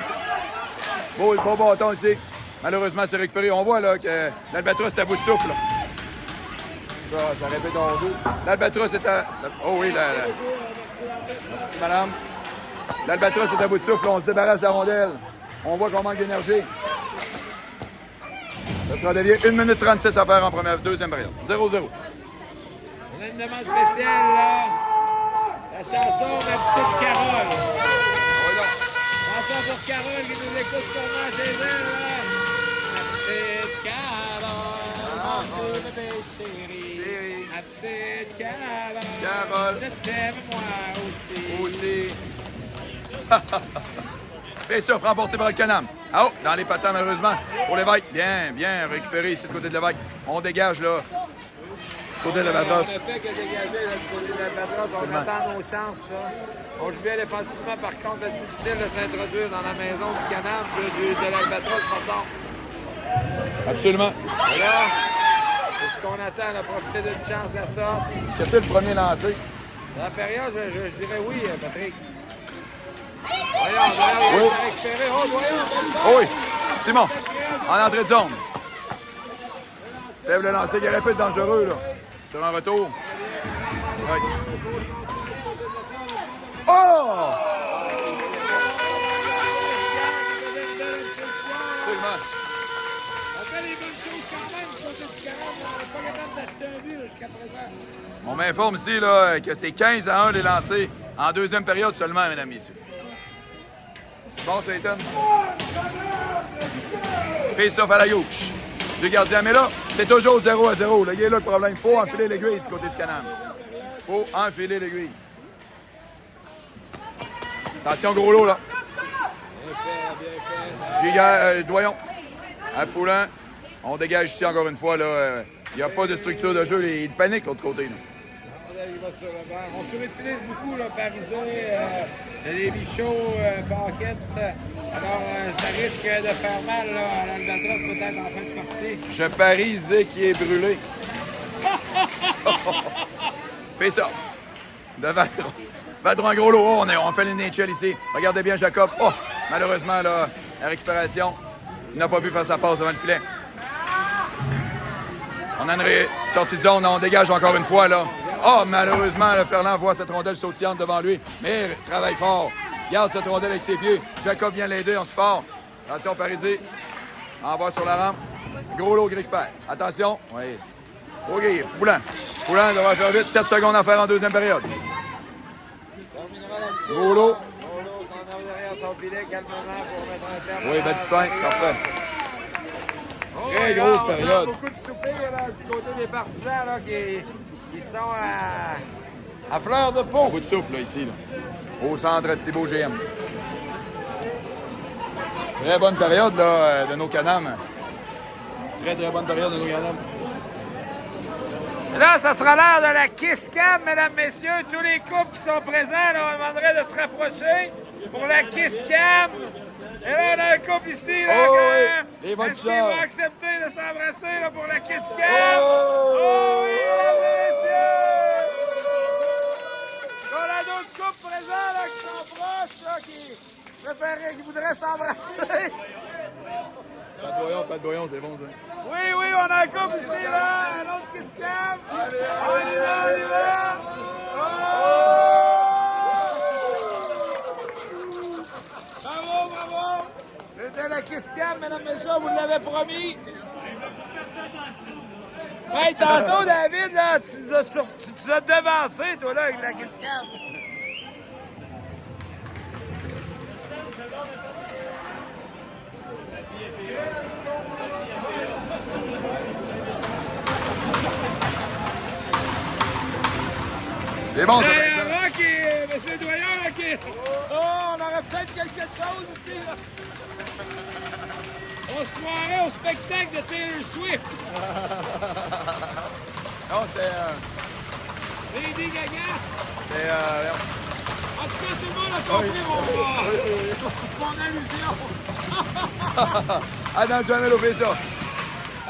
Beau bâton ici. Malheureusement, c'est récupéré. On voit là que l'Albatros est à bout de souffle. Là. Ça répète en jeu. L'Albatros est à... Oh oui, merci, madame. L'Albatros est à bout de souffle. On se débarrasse de la rondelle. On voit qu'on manque d'énergie. Ça sera dévié. 1 minute 36 à faire en deuxième période. 0-0. On a une demande spéciale, là. La chanson Ma Petite Carole. Chanson pour Carole qui nous écoute sûrement chez elle, là. Ma petite Carole, mon bébé chéri. Ma petite Carole, je t'aime moi aussi. Fait ça, remporté par le Canam. Ah, oh, dans les patins, malheureusement, pour l'évêque. Bien récupéré ici du côté de l'évêque. On dégage, là, du côté de l'Albatros. On a fait que dégager là, du côté de l'Albatros. On attend nos chances, là. On joue bien défensivement, par contre, c'est difficile de s'introduire dans la maison du Canam, de l'Albatros, pardon. Absolument. Et là, c'est ce qu'on attend, là, profiter d'une chance de la sorte. Est-ce que c'est le premier lancé? Dans la période, je dirais oui, Patrick. Voyons, récupérer. Oh, voyons, oh oui, Simon, en entrée de zone. Faible lancer qui aurait pu être dangereux, là. Sur un retour. Oui. Oh! Absolument. On fait les bonnes choses quand même, du côté du Canam. On n'est pas capable d'acheter un but jusqu'à présent. On m'informe ici là, que c'est 15-1 les lancers en deuxième période seulement, mesdames et messieurs. Bon, Satan. Face-off à la gauche du gardien. Mais là, c'est toujours 0-0. Il y a là le problème. Il faut enfiler l'aiguille du côté du Canam. Il faut enfiler l'aiguille. Attention, gros lot, là. Gigard, Doyon. À Poulain. On dégage ici encore une fois. Il n'y a pas de structure de jeu. Il panique de l'autre côté. Là. On surutilise beaucoup, là, Parisé, les bichots, Paquette. Alors, ça risque de faire mal là, à l'Albatros peut-être en fin de partie. Je parie Zé qui est brûlé. Fais ça. De Vatron. Vatron en gros lot. Oh, on fait les NHL ici. Regardez bien Jacob. Oh, malheureusement, là, la récupération. Il n'a pas pu faire sa passe devant le filet. On a une sortie de zone. On dégage encore une fois, là. Oh, malheureusement, le Ferland voit cette rondelle sautillante devant lui. Mais travaille fort. Garde cette rondelle avec ses pieds. Jacob vient l'aider en support. Attention, Parisé. Envoie sur la rampe. Gros lot qui récupère. Attention. Oui. OK, Foulan. Foulan devra faire vite. 7 secondes à faire en deuxième période. Gros lot. S'en arrive derrière son filet calmement pour mettre un terme. Oui, Baptistin. Parfait. Très là, grosse on période. sent beaucoup de soupirs là, du côté des partisans là, qui sont À fleur de Un peau. bout de souffle, là, ici, là. Au centre de Thibaut GM. Très bonne période, là, de nos Can-Am. Très, très bonne période de nos Can-Am. Là, ça sera l'heure de la Kiss Cam, mesdames, messieurs. Tous les couples qui sont présents, là, on demanderait de se rapprocher pour la Kiss Cam. Et là, on a un couple ici, là. Oh, que- oui. Les bonnes Est-ce qu'ils fleurs. vont accepter de s'embrasser, là, pour la Kiss Cam? Oh oui, mesdames et messieurs! On a d'autres couples présents, là, qui sont proches, là, qui voudraient s'embrasser. Pas de doyon, c'est bon, ça. Oui, oui, on a un couple ici, là. Un autre Kiss Cam. On y va, on y va. Oh! Bravo, bravo. C'était la Kiss Cam, mesdames et messieurs, vous l'avez promis. Hey, tantôt, David, là, tu nous as devancé, toi, là, avec la Kiss Cam. C'est bon, ça. Il y a Rock et M. Doyon, là, qui... Oh, on aurait peut-être quelque chose ici, là. On se croirait au spectacle de Taylor Swift. Non, c'était... Lady Gaga. c'était En tout cas, tout le monde a compris mon allusion. Adam Jamel fait ça.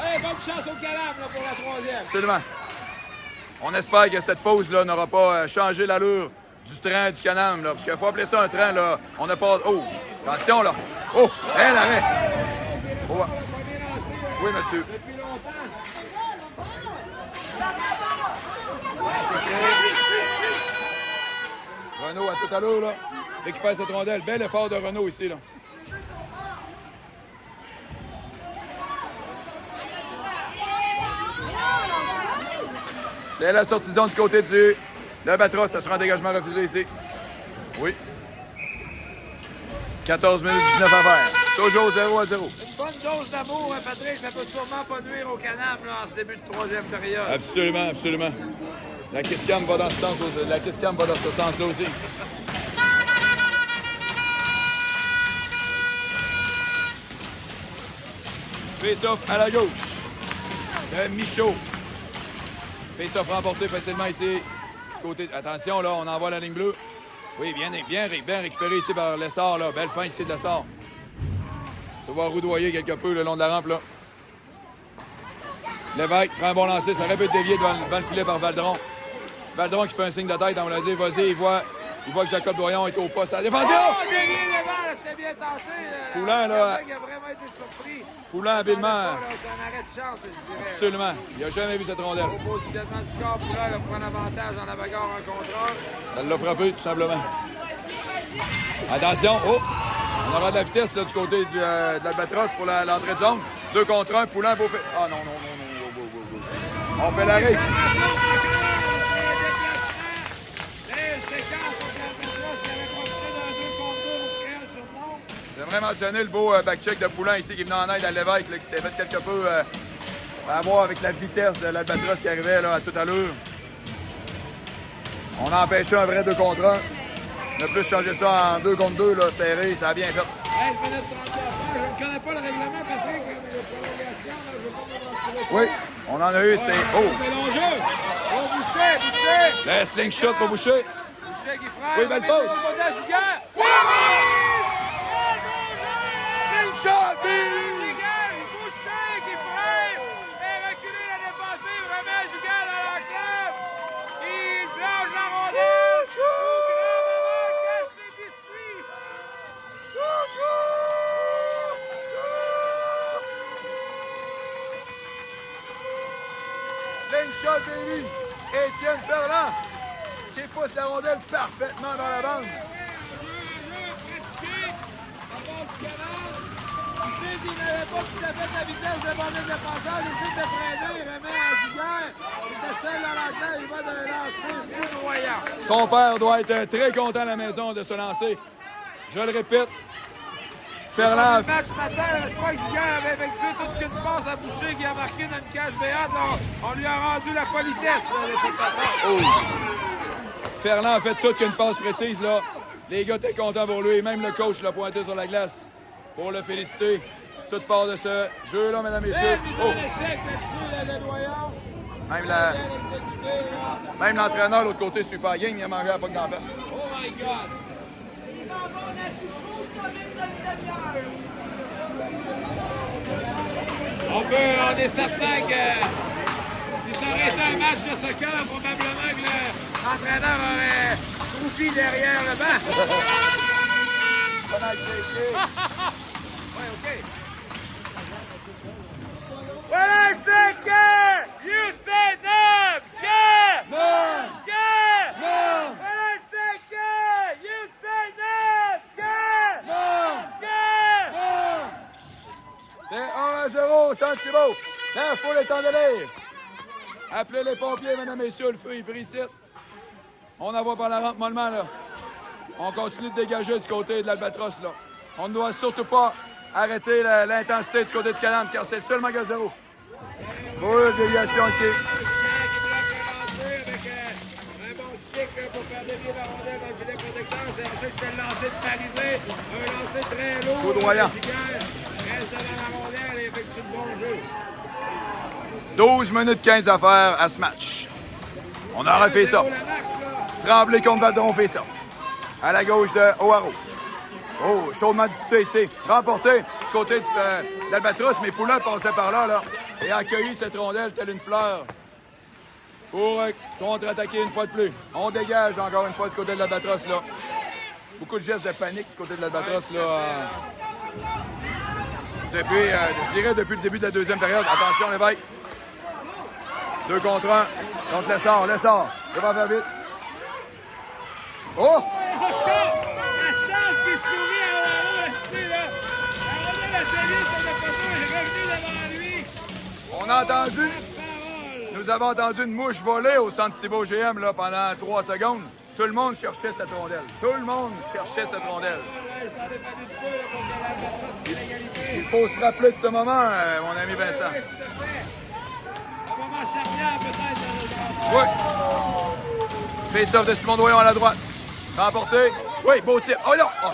Hey, bonne chance au calame, là, pour la troisième. Absolument. On espère que cette pause-là n'aura pas changé l'allure du train du Can-Am, là. Parce qu'il faut appeler ça un train, là. On n'a pas... Oh! Attention, là! Oh! Un arrêt! Oh. Oui, monsieur. Depuis longtemps. Renault, à tout à l'heure, là. Récupère cette rondelle. Bel effort de Renault ici, là. C'est la sortie de zone du côté du Albatros. Ça sera un dégagement refusé ici. Oui. 14 minutes 19 à faire. Toujours 0-0. Une bonne dose d'amour, hein, Patrick. Ça peut sûrement pas nuire au Can-Am, là, en ce début de troisième période. Absolument, absolument. La Kiss Cam va dans ce sens aussi. La Kiss Cam va dans ce sens-là aussi. Face-off à la gauche de Michaud. Face-off remporté facilement ici. Côté... Attention, là, on envoie la ligne bleue. Oui, bien récupéré ici par Lessard, là. Belle feinte ici de Lessard. Ça va roudoyer quelque peu le long de la rampe, là. Lévesque prend un bon lancer. Ça aurait pu être dévié devant le filet par Valdron. Valdron qui fait un signe de tête, on l'a dit, vas-y, il voit que Jacob Doyon est au poste à la défense. Oh, dévié devant, là, c'était bien tenté. Là. Poulain, là. Il a vraiment été surpris. Poulain habilement. Un arrêt de chance, je dirais. Absolument. Il n'a jamais vu cette rondelle. Au positionnement du corps, Poulain là, prend l'avantage dans la bagarre en contre. Ça l'a frappé, tout simplement. Attention, oh! On aura de la vitesse là, du côté de l'Albatros pour l'entrée de zone. 2 contre 1, Poulain, beau fait. Ah non. On fait l'arrêt ici. J'aimerais mentionner le beau back-check de Poulain ici qui venait en aide à Lévesque, là, qui s'était fait quelque peu à voir avec la vitesse de l'Albatros qui arrivait là, à toute allure. On a empêché un vrai 2 contre 1. On a plus changé ça en 2 contre 2, là, serré, ça a bien fait. 13 minutes 30 à faire. Je ne connais pas le règlement, Patrick, mais les prolongations, là, je vais pas Oui, on en a eu, c'est... Oh! C'est l'enjeu. Oh, Boucher. Le slingshot pour Boucher. Boucher qui frappe. Oui, belle passe. Slingshot! Boucher qui frappe. Et reculer la défensive. Remet Giguère dans la classe. Il plonge la rondelle. Tout grand moment. Cache les biscuits. Slingshot, baby! Étienne Ferland qui pousse la rondelle parfaitement dans la bande. Jeu pratiqué. À bord du canal. Boucher qui n'avait pas tout à fait la vitesse de bon défenseur. Il essaie de freiner. Il remet à Giguère. Il essaie dans la tête. Il va d'un lancer foudroyant. Son père doit être très content à la maison de se lancer. Je le répète, Ferland... Le match ce matin, là, je crois que Giguère avait effectué toute une passe à Boucher qui a marqué dans une cage béante. Là, on lui a rendu la politesse. Là, de cette façon. Ferland a fait toute qu'une passe précise, là. Les gars étaient contents pour lui. Même le coach l'a pointé sur la glace pour le féliciter. Toute part de ce jeu-là, mesdames et messieurs. Oh. L'échec là-dessus, le Doyon. Même l'entraîneur, de l'autre côté, super game, il a mangé à pas que d'en face. Oh my God! On est certain que si ça aurait été un match de soccer, probablement que l'entraîneur aurait croupi derrière le banc. Ouais, OK. Voilà, c'est que you say no! Que! Non! Que! Non! Voilà, c'est que you say no! Que! Non! Que! C'est 1-0, Santiago. La foule est en délire. Appelez les pompiers, mesdames et messieurs, le feu est pris ici. On en va par la rampe mollement, là. On continue de dégager du côté de l'Albatros, là. On ne doit surtout pas arrêter l'intensité du côté de Calandre, car c'est seulement à 0. Bonne déviation ici. Avec un bon stick pour faire dévier la rondelle dans le filet protecteur. C'est ensuite c'était le lancer de Parisé. Un lancer très lourd. Foudroyant. Reste devant la rondelle et effectue le bon jeu. 12 minutes 15 à faire à ce match. On aurait fait ça. Tremblay contre Valdon fait ça. À la gauche de O'Haro. Oh, chaudement disputé ici. Remporté du côté de l'Albatros, mais Poulin passait par là, là. Et a accueilli cette rondelle telle une fleur pour contre-attaquer une fois de plus. On dégage encore une fois du côté de l'Albatros, là. Beaucoup de gestes de panique du côté de l'Albatros, là. Depuis, je dirais depuis le début de la deuxième période. Attention, l'évêque. 2 contre 1. Contre Lessard. Lessard. Il va faire vite. Oh! La chance qu'il sourit à O'Haro là-dessus, là. La rondelle a saisi, ça n'a pas fait. Il est revenu devant lui. On a entendu. Nous avons entendu une mouche voler au centre Thibault GM là, pendant 3 secondes. Tout le monde cherchait cette rondelle. Tout le monde cherchait cette rondelle. Ça dépend du feu pour que l'Albatros ait l'égalité. Il faut se rappeler de ce moment, mon ami Vincent. Oui, tout à fait. Un moment charnière peut-être. Oui. Face-off de Simon Doyon à la droite. Remporté. Oui, beau tir. Oh non! Oh.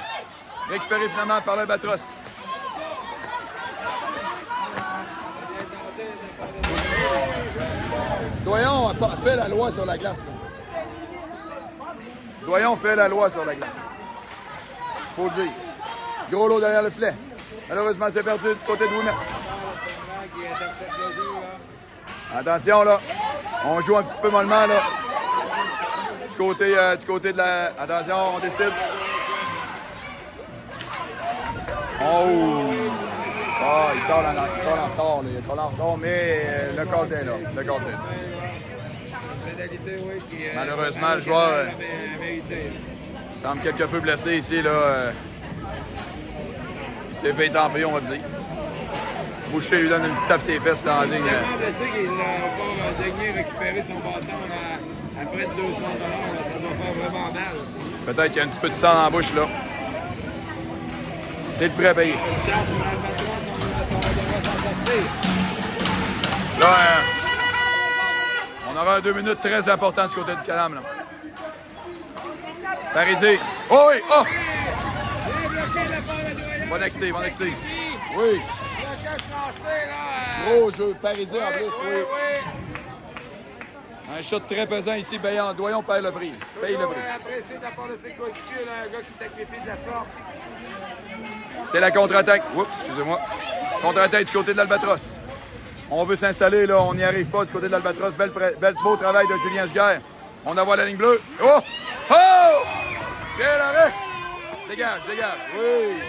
Récupéré finalement par l'Albatros. Doyon a fait la loi sur la glace. Là. Doyon fait la loi sur la glace. Faut le dire. Gros lot derrière le filet. Malheureusement, c'est perdu du côté de Ouimet. Attention, là. On joue un petit peu mollement, là. Du côté de la... Attention, on décide. Oh! Ah, il colle en retard, là. Il colle en retard, mais le call est là. Le call est là. Malheureusement, le joueur semble quelque peu blessé ici, là. Il s'est fait tamper, on va dire. Boucher lui donne une petite tape sur les fesses dans la ligne. Il est tellement blessé qu'il n'a pas daigné récupérer son bâton à près de 200 $. Là, ça doit faire vraiment mal. Peut-être qu'il y a un petit peu de sang dans la bouche, là. C'est le prêt à payer. Une chance pour l'Albatros, on devrait s'en sortir. Là, on aura un 2 minutes très important du côté du Calam, là. Parisé. Oh oui! Oh! Il est bloqué de la part de Doyon. Bon excès, bon excès. Oui. Blocage lancé, là. Gros jeu. Parisé en plus, oui. Oui. Un shot très pesant ici, payant. Doyon paye le prix. Paye le prix. Apprécié de la part de ses coéquipiers, là, un gars qui se sacrifie de la sorte. C'est la contre-attaque. Oups, excusez-moi. Contre-attaque du côté de l'Albatros. On veut s'installer, là. On n'y arrive pas du côté de l'Albatros. Beau travail de Julien Giguère. On envoie la ligne bleue. Oh! Oh! Quel arrêt! Dégage, dégage. Oui.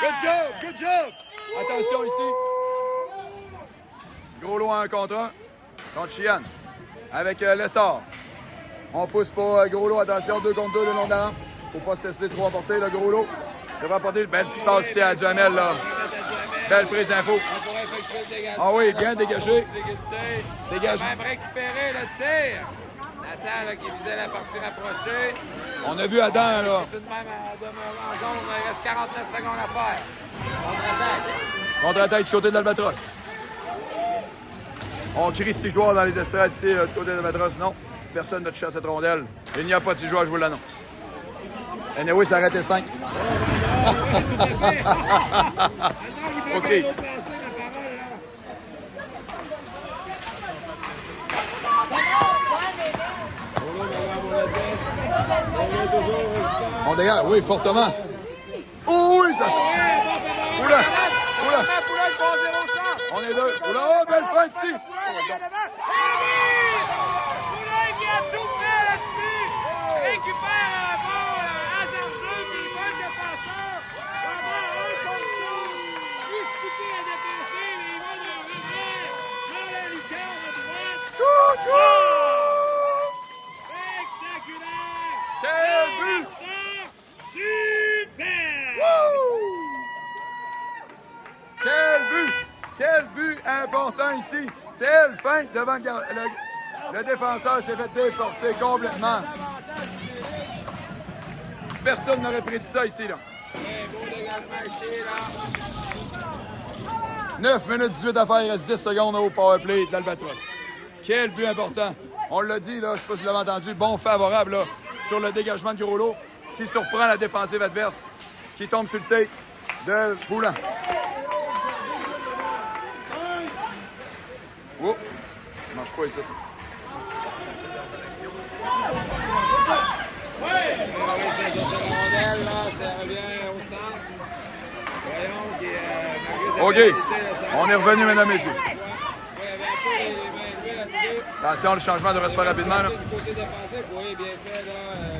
Good job, good job! Attention ici. Gros lot 1 contre 1. Contre Chian. Avec Lessard. On pousse pour Gros lot. Attention, 2 contre 2 le long de la rampe. Faut pas se laisser trop emporter, le Gros lot. Il va apporter une belle petite passe ici à Duhamel, là. Belle prise d'info. Ah oui, bien dégagé. Dégage. Même récupérer le tir. Nathan, là, qui visait la partie rapprochée. On a vu Adam, là. Tout de même à demeurer en zone. Il reste 49 secondes à faire. Contre-attaque. Contre-attaque du côté de l'Albatros. On crie 6 joueurs dans les estrades ici, du côté de Madras. Non, personne n'a touché à cette rondelle. Il n'y a pas de 6 joueurs, je vous l'annonce. Anyway, ça arrêtait 5. OK. On dégage, oui, fortement. Oh oui, ça sent. Oula, oula. On est deux. Oula, oh, belle feinte ici. Quel but! Quel but! Quel but important ici! Telle feinte devant le défenseur s'est fait déporter complètement. Personne n'aurait prédit ça ici, là. 9 minutes 18 à faire, il reste 10 secondes au powerplay de l'Albatros. Quel but important! On l'a dit, là, je ne sais pas si vous l'avez entendu, bon favorable là, sur le dégagement de Groslo, qui surprend la défensive adverse, qui tombe sur le take de Poulan. Oh! Ça marche pas ici. OK. On est revenu, mesdames et messieurs. Attention, le changement devrait se faire rapidement. Là. Du côté défensif, oui, bien fait. Là,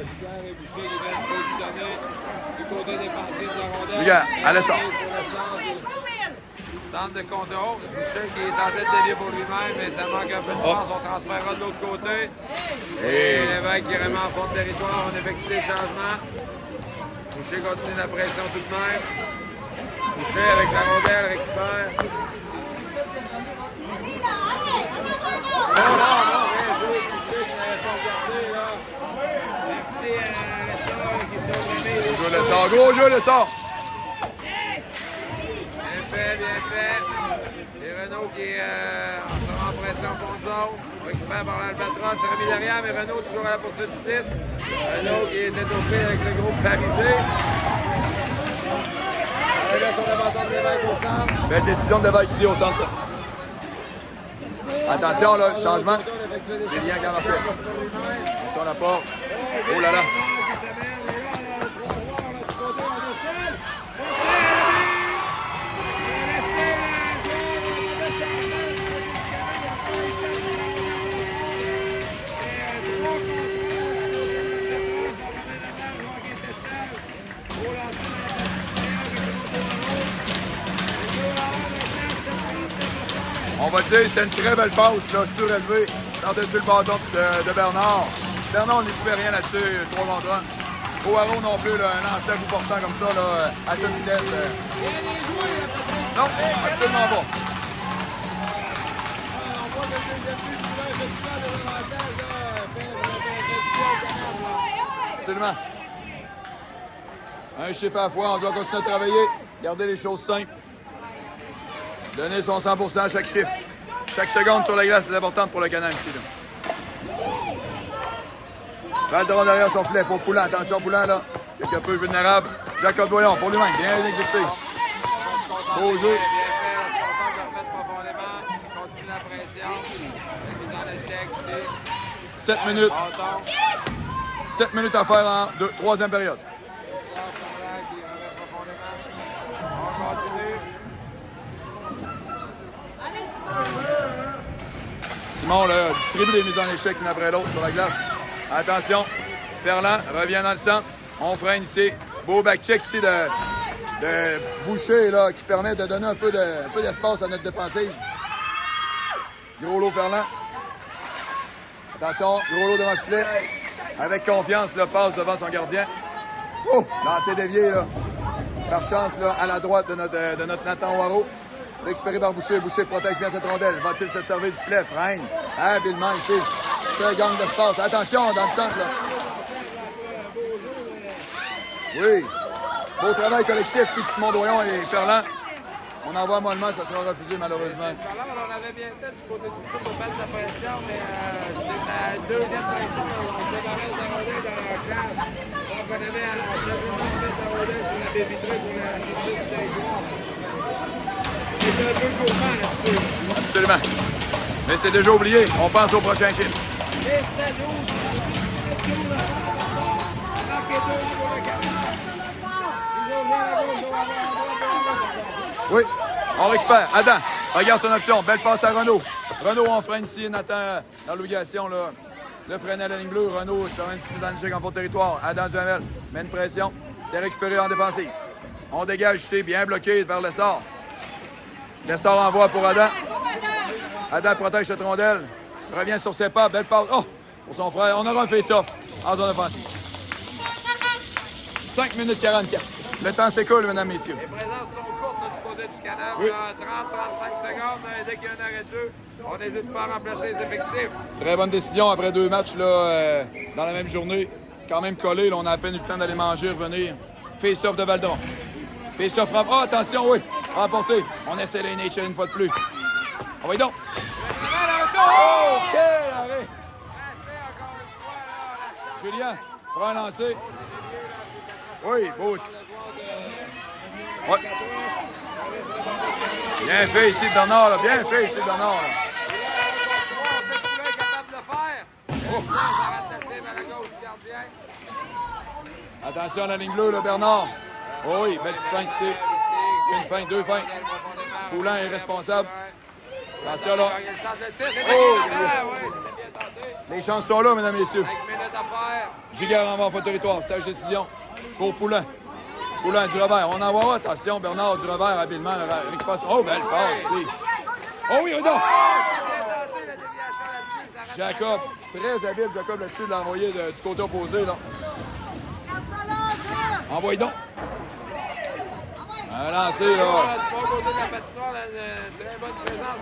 Giguère et Boucher qui viennent positionner du côté défensif de la rondelle. Giguère, allez ça. Centre de contrôle. Boucher qui est en tête de dévier pour lui-même, mais ça manque un peu de force. On transférera de l'autre côté. Et l'évêque qui est vraiment en fond de territoire. On effectue des changements. Boucher continue la pression tout de même. Boucher avec la rondelle récupère. Non, bien joué, Boucher qui n'avait pas regardé, là. Merci à Lessard qui s'est remis. Gros jeu, le sort, gros jeu, le sort. Bien fait, bien fait. Et Renaud qui est en pression en fond de zone. Récupère par l'Albatros, c'est remis derrière, mais Renaud toujours à la poursuite du disque. Renaud qui est étouffé avec le groupe Parisé. Là, sur le bâton de l'évêque au centre. Belle décision de l'évêque ici au centre. Attention, là, le changement. C'est bien qu'en a fait. Attention, la porte. Oh là là. On va dire que c'était une très belle passe, là, surélevée, par-dessus le bâton de Bernard. Bernard n'y pouvait rien là-dessus, 3 contre 1. Poirot non plus, là, un lancer à bout portant comme ça, là, à toute vitesse. Non, absolument pas. Absolument. Un chiffre à la fois, on doit continuer à travailler, garder les choses simples. Donner son 100% à chaque chiffre. Chaque seconde sur la glace est importante pour le Canam ici. Balle de rond derrière son filet pour Poulan. Attention, Poulan, là. Quelque peu vulnérable. Jacob Doyon pour lui-même. Bien exécuté. Beau jeu. Bien fait, on se profondément. Continue la pression. La mise en échec. 7 minutes. 7 minutes à faire en troisième période. On continue. Simon là, distribue les mises en échec l'une après l'autre sur la glace. Attention, Ferland revient dans le centre. On freine ici. Beau back-check ici de Boucher là, qui permet de donner un peu d'espace à notre défensive. Gros lot Ferland. Attention, gros lot devant le filet. Avec confiance, le passe devant son gardien. Oh, lancé dévié là. Par chance là, à la droite de notre Nathan Waro. Récupéré par Boucher. Boucher protège bien cette rondelle. Va-t-il se servir du filet? Freine. Habilement ici. C'est gang d'espace. Attention dans le centre là. Oui. Beau travail collectif ici de Simon Doyon et Ferland. On envoie mollement, ça sera refusé malheureusement. Alors, on avait bien fait du côté du sud pour mettre la pression, mais c'est la deuxième pression. On se débarrasse de la rondelle dans la classe. Donc, on avait à la seconde mettre la rondelle sur la baie vitrée pour la sortie du territoire. C'est un peu gourmand là-dessus. Absolument. Mais c'est déjà oublié. On pense au prochain chiffre. Et ça joue. Oui, on récupère. Adam, regarde son option. Belle passe à Renaud. Renaud, on freine ici. Nathan, dans l'obligation, là. Le frein à la ligne bleue. Renaud, c'est quand même petit dans le jeu en faux territoire. Adam Duhamel met une pression. C'est récupéré en défensive. On dégage ici, bien bloqué vers l'essor. L'essor envoie pour Adam. Adam protège cette rondelle. Revient sur ses pas. Belle passe. Oh! Pour son frère. On aura un face-off en zone offensive. 5 minutes 44. Le temps s'écoule, mesdames, messieurs. Les présences sont courtes là, du côté du Canada. Oui. 30-35 secondes. Dès qu'il y a un arrêt de jeu, on n'hésite pas à remplacer les effectifs. Très bonne décision après 2 matchs là, dans la même journée. Quand même collé. Là, on a à peine eu le temps d'aller manger, revenir. Face-off de Valdron. Face-off. Oh, attention, oui. Remporté. On essaie les NHL une fois de plus. On va y donc. Oh, quel arrêt! Julien, prend un lancer. Oui, beau. Ouais. Bien fait ici, Bernard. Là. Bien fait ici, Bernard. Là. Attention à la ligne bleue, là, Bernard. Oh oui, belle petite feinte ici. Une feinte, 2 feintes. Poulain est responsable. Attention là. Oh! Les chances sont là, mesdames et messieurs. Giguère envoie en faux territoire. Sage décision pour Poulain. Poulain du revers. On envoie. Attention, Bernard du revers habilement. Récupération. Oh, belle passe ici. Oh oui, regarde. Jacob, très habile, Jacob là-dessus, de l'envoyer du côté opposé. Là. Envoie donc. Un lancé, là.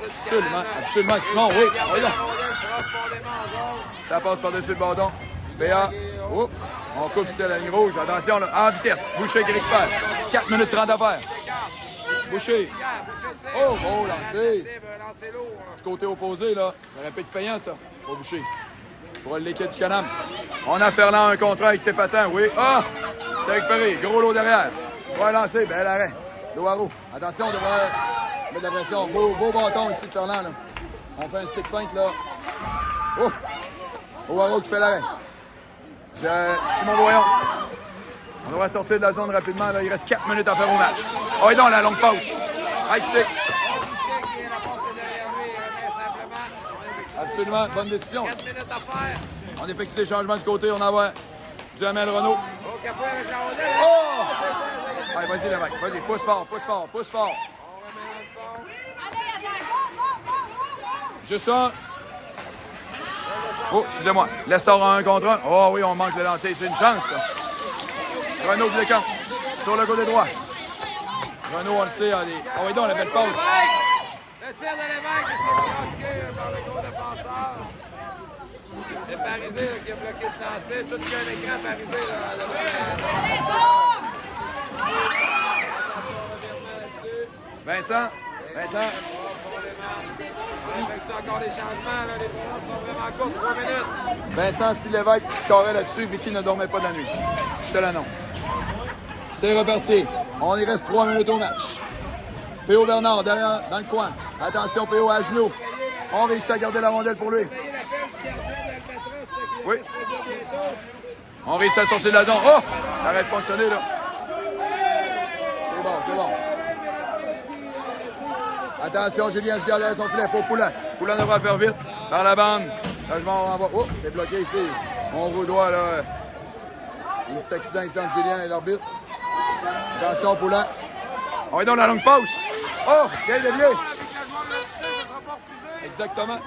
Absolument, absolument. Simon, oui. Envoie donc. Ça passe par-dessus le bâton. PA. Oh. On coupe ici à la ligne rouge. Attention, là. En vitesse. Boucher qui récupère. 4 minutes 30 à faire. Boucher. Oh, oh, lancé. Du côté opposé, là. Ça aurait pu être payant, ça. Pour Boucher. Pour l'équipe du Canam. On a Ferland un contrat avec ses patins. Oui. Ah! C'est récupéré. Gros lot derrière. Ouais, lancé. Bel arrêt. Loireau. Attention, on devrait mettre de la pression. Beau bâton ici de Ferland, là. On fait un stick feint, là. Oh! Loireau qui fait l'arrêt. Simon Doyon. On devrait sortir de la zone rapidement. Là. Il reste 4 minutes à faire au match. Oh, et donc, la longue pause. High stick. Absolument. Bonne décision. 4 minutes à faire. On effectue des changements du côté. On envoie Duhamel Renaud. Au café avec la rondelle. Oh! Allez, vas-y, le mec. Vas-y, pousse fort, pousse fort, pousse fort. Juste un. Oh, excusez-moi. L'essor en 1 contre 1. Oh oui, on manque le lancer. C'est une chance, ça. Renaud du décamp. Sur le côté droit. Renaud, on le sait. Oh oui, donc, la belle passe. Le tir de l'évêque qui s'est bloqué par le gros défenseur. Et Parisé qui a bloqué ce lancer. Tout qu'un écran Parisé. Vincent. Encore des changements. Là. Les ballons sont vraiment courts. 3 minutes. Vincent, si l'évêque scorait là-dessus, Vicky ne dormait pas de la nuit. Je te l'annonce. C'est reparti. On y reste 3 minutes au match. P.O. Bernard, derrière, dans le coin. Attention, P.O. à genoux. On réussit à garder la rondelle pour lui. Oui. On réussit à sortir de la zone. Oh! Ça arrête de fonctionner, là. C'est bon, c'est bon. Attention, Julien se garde à son filet pour Poulain. Poulain devra faire vite. Par la bande. Changement, on va. Oh, c'est bloqué ici. On roudoit, là. Un petit accident ici entre Julien et l'arbitre. Attention, Poulain. On est dans la longue pause. Oh, quel dévié. Exactement.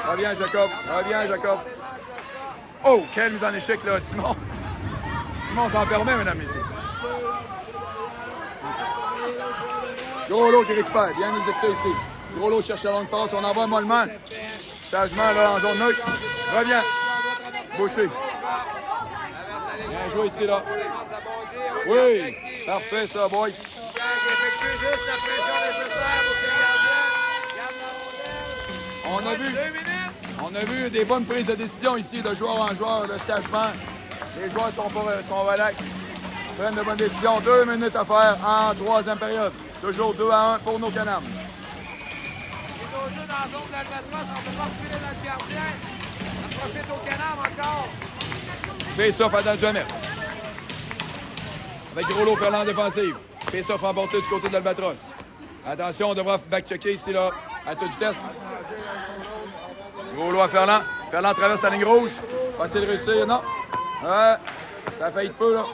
Reviens, Jacob. Reviens, Jacob. Oh, quelle mise en échec, là, Simon. Simon s'en permet, mesdames et messieurs. Gros lot qui récupère. Bien exécuté ici. Gros lot cherche la longue passe. On envoie mollement. Sagement, là, en zone neutre. Reviens. Boucher. Bien joué ici, là. Oui. Parfait, ça, boys. plus juste la pression nécessaire pour que le gardien garde la rondelle. On a vu. 2 minutes. On a vu des bonnes prises de décision ici de joueur en joueur, le sagement. Les joueurs sont relax, prennent de bonnes décisions. 2 minutes à faire en troisième période. Toujours 2-1 pour nos Canames. Mise au jeu dans la zone d'Albatros, on ne peut pas tirer dans le gardien. Ça profite au Canam encore. Face-off à dans le mètre. Avec Groslo Ferland en défensive. Face-off emporté du côté de l'Albatros. Attention, on devra back-checker ici là, à toute vitesse. Groslo à Ferland. Ferland traverse la ligne rouge. Va-t-il réussir? Non. Ça faillit de peu, là.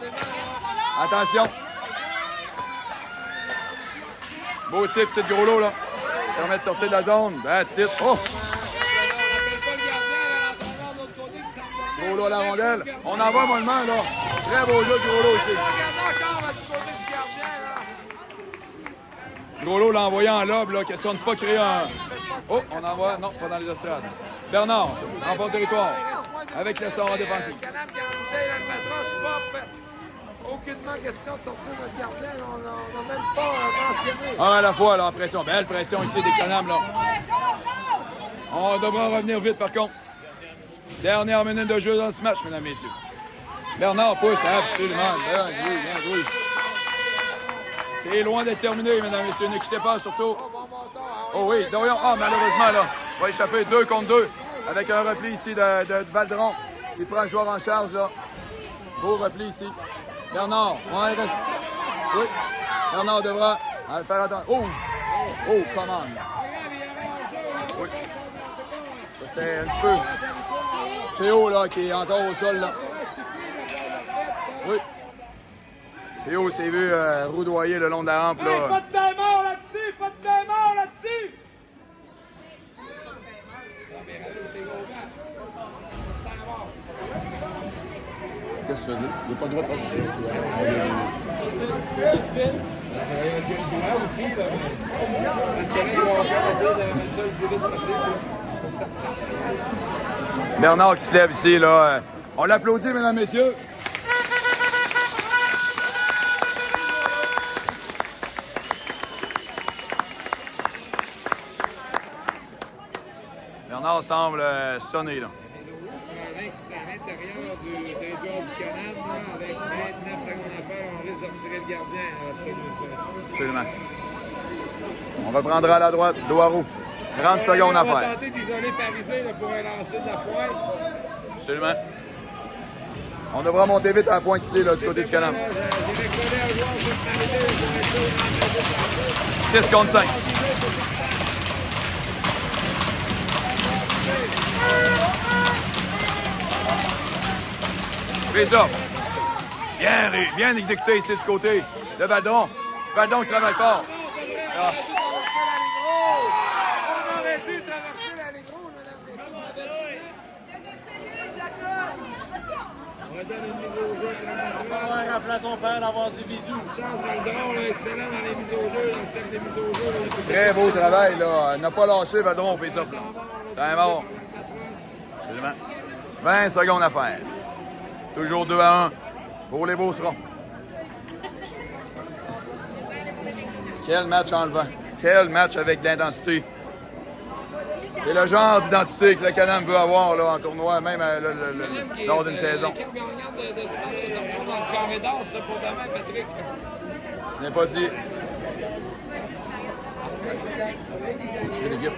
Attention. Beau type, c'est le Groslo, là. Ça permet de sortir de la zone. That's it. Oh! Groslo à la rondelle. On en va mollement, là. Très beau jeu de Groslo ici. Groslo l'a envoyé en lobe, là, question de ne pas créer un... Oh, on envoie... Non, pas dans les estrades. Bernard, en fort territoire, avec le sort en défensif. Canam qui a embouteillé l'Albatros, aucunement question de sortir notre gardien. On n'a même pas mentionné. Un à la fois, là, en pression. Belle pression ici des Canames, là. On devra revenir vite, par contre. Dernière minute de jeu dans ce match, mesdames et messieurs. Bernard pousse, absolument. Bien joué. C'est loin d'être terminé, mesdames et messieurs. Ne quittez pas, surtout. Oh oui, Dorion. Ah, malheureusement, là, va échapper 2 contre 2 avec un repli ici de Valderon qui prend le joueur en charge, là. Beau repli ici. Bernard, on reste. Oui. Bernard devra faire attention. Oh! Oh, come on. Oui. Ça, c'était un petit peu. Théo, là, qui est encore au sol, là. Oui. Théo s'est vu roudoyer le long de la rampe, là. Hey, pas de démon là-dessus! Pas de démon là-dessus! Qu'est-ce que tu veux dire? Il n'y a pas le droit de faire ça. Bernard qui se lève ici, là. On l'applaudit, mesdames, messieurs. Bernard semble sonner, là. C'est à l'intérieur du territoire du Canam, avec 29 secondes à faire, on risque de retirer le gardien. Absolument. On reprendra à la droite, Doirou. 30 secondes à On va faire. tenter d'isoler Parisé pour un lancer de la pointe. Absolument. On devra monter vite à la pointe ici, là, du côté du Canam. 6 contre 5. Fais ça. Bien exécuté ici du côté de Valdon. Valdon qui travaille fort. Ah. On aurait dû traverser la ligne rouge, mesdames et messieurs. On avait on va donner une mise au jeu. On va rappeler son père d'avoir du visu. Chance Valdon, excellent dans les mises au jeu, dans le cercle des mises au jeu. Très beau travail, là. N'a pas lâché, Valdon, on fait ça. C'est mort. Absolument. 20 secondes à faire. Toujours 2-1 pour les Beaucerons. Quel match enlevant. Quel match avec de l'intensité. C'est le genre d'identité que le Canam veut avoir là, en tournoi, même lors d'une saison. L'équipe gagnante de ce match, ça se retrouve dans le carré d'or, c'est pour demain, Patrick. Ce n'est pas dit. C'est une équipe.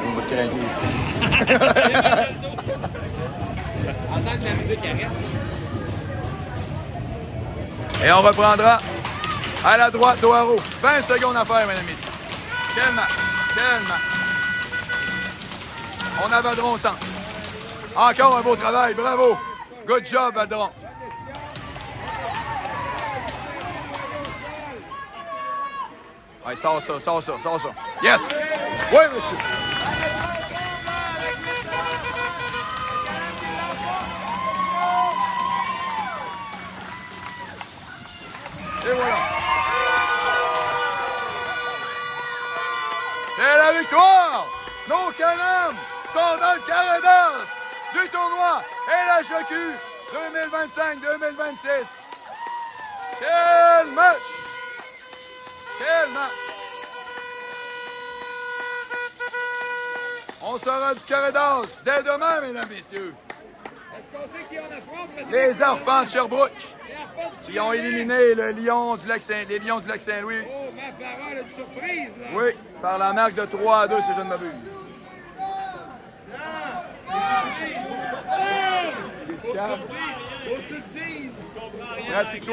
On va craquer ici. Entendre que la musique arrête. Et on reprendra à la droite d'Oaro. 20 secondes à faire, mesdames et messieurs. Quel match! Quel match! On a Valdron au centre. Encore un beau travail, bravo! Good job, Valdron. Allez, sors ça. Yes! Oui, monsieur! Et voilà! C'est la victoire! Nos Canam sont dans le carré d'as du tournoi LHEQ 2025-2026. Quel match! Quel match! On sera du carré d'as dès demain, mesdames et messieurs. Est-ce qu'on sait qui on affronte? Les enfants de Sherbrooke Les enfants du qui ont Québec. éliminé le Lion du les Lions du Lac-Saint-Louis. Oh, ma parole, une surprise, là. Oui, par la marque de 3-2, si je ne m'abuse. Faut que tu le dises. Pratique-toi.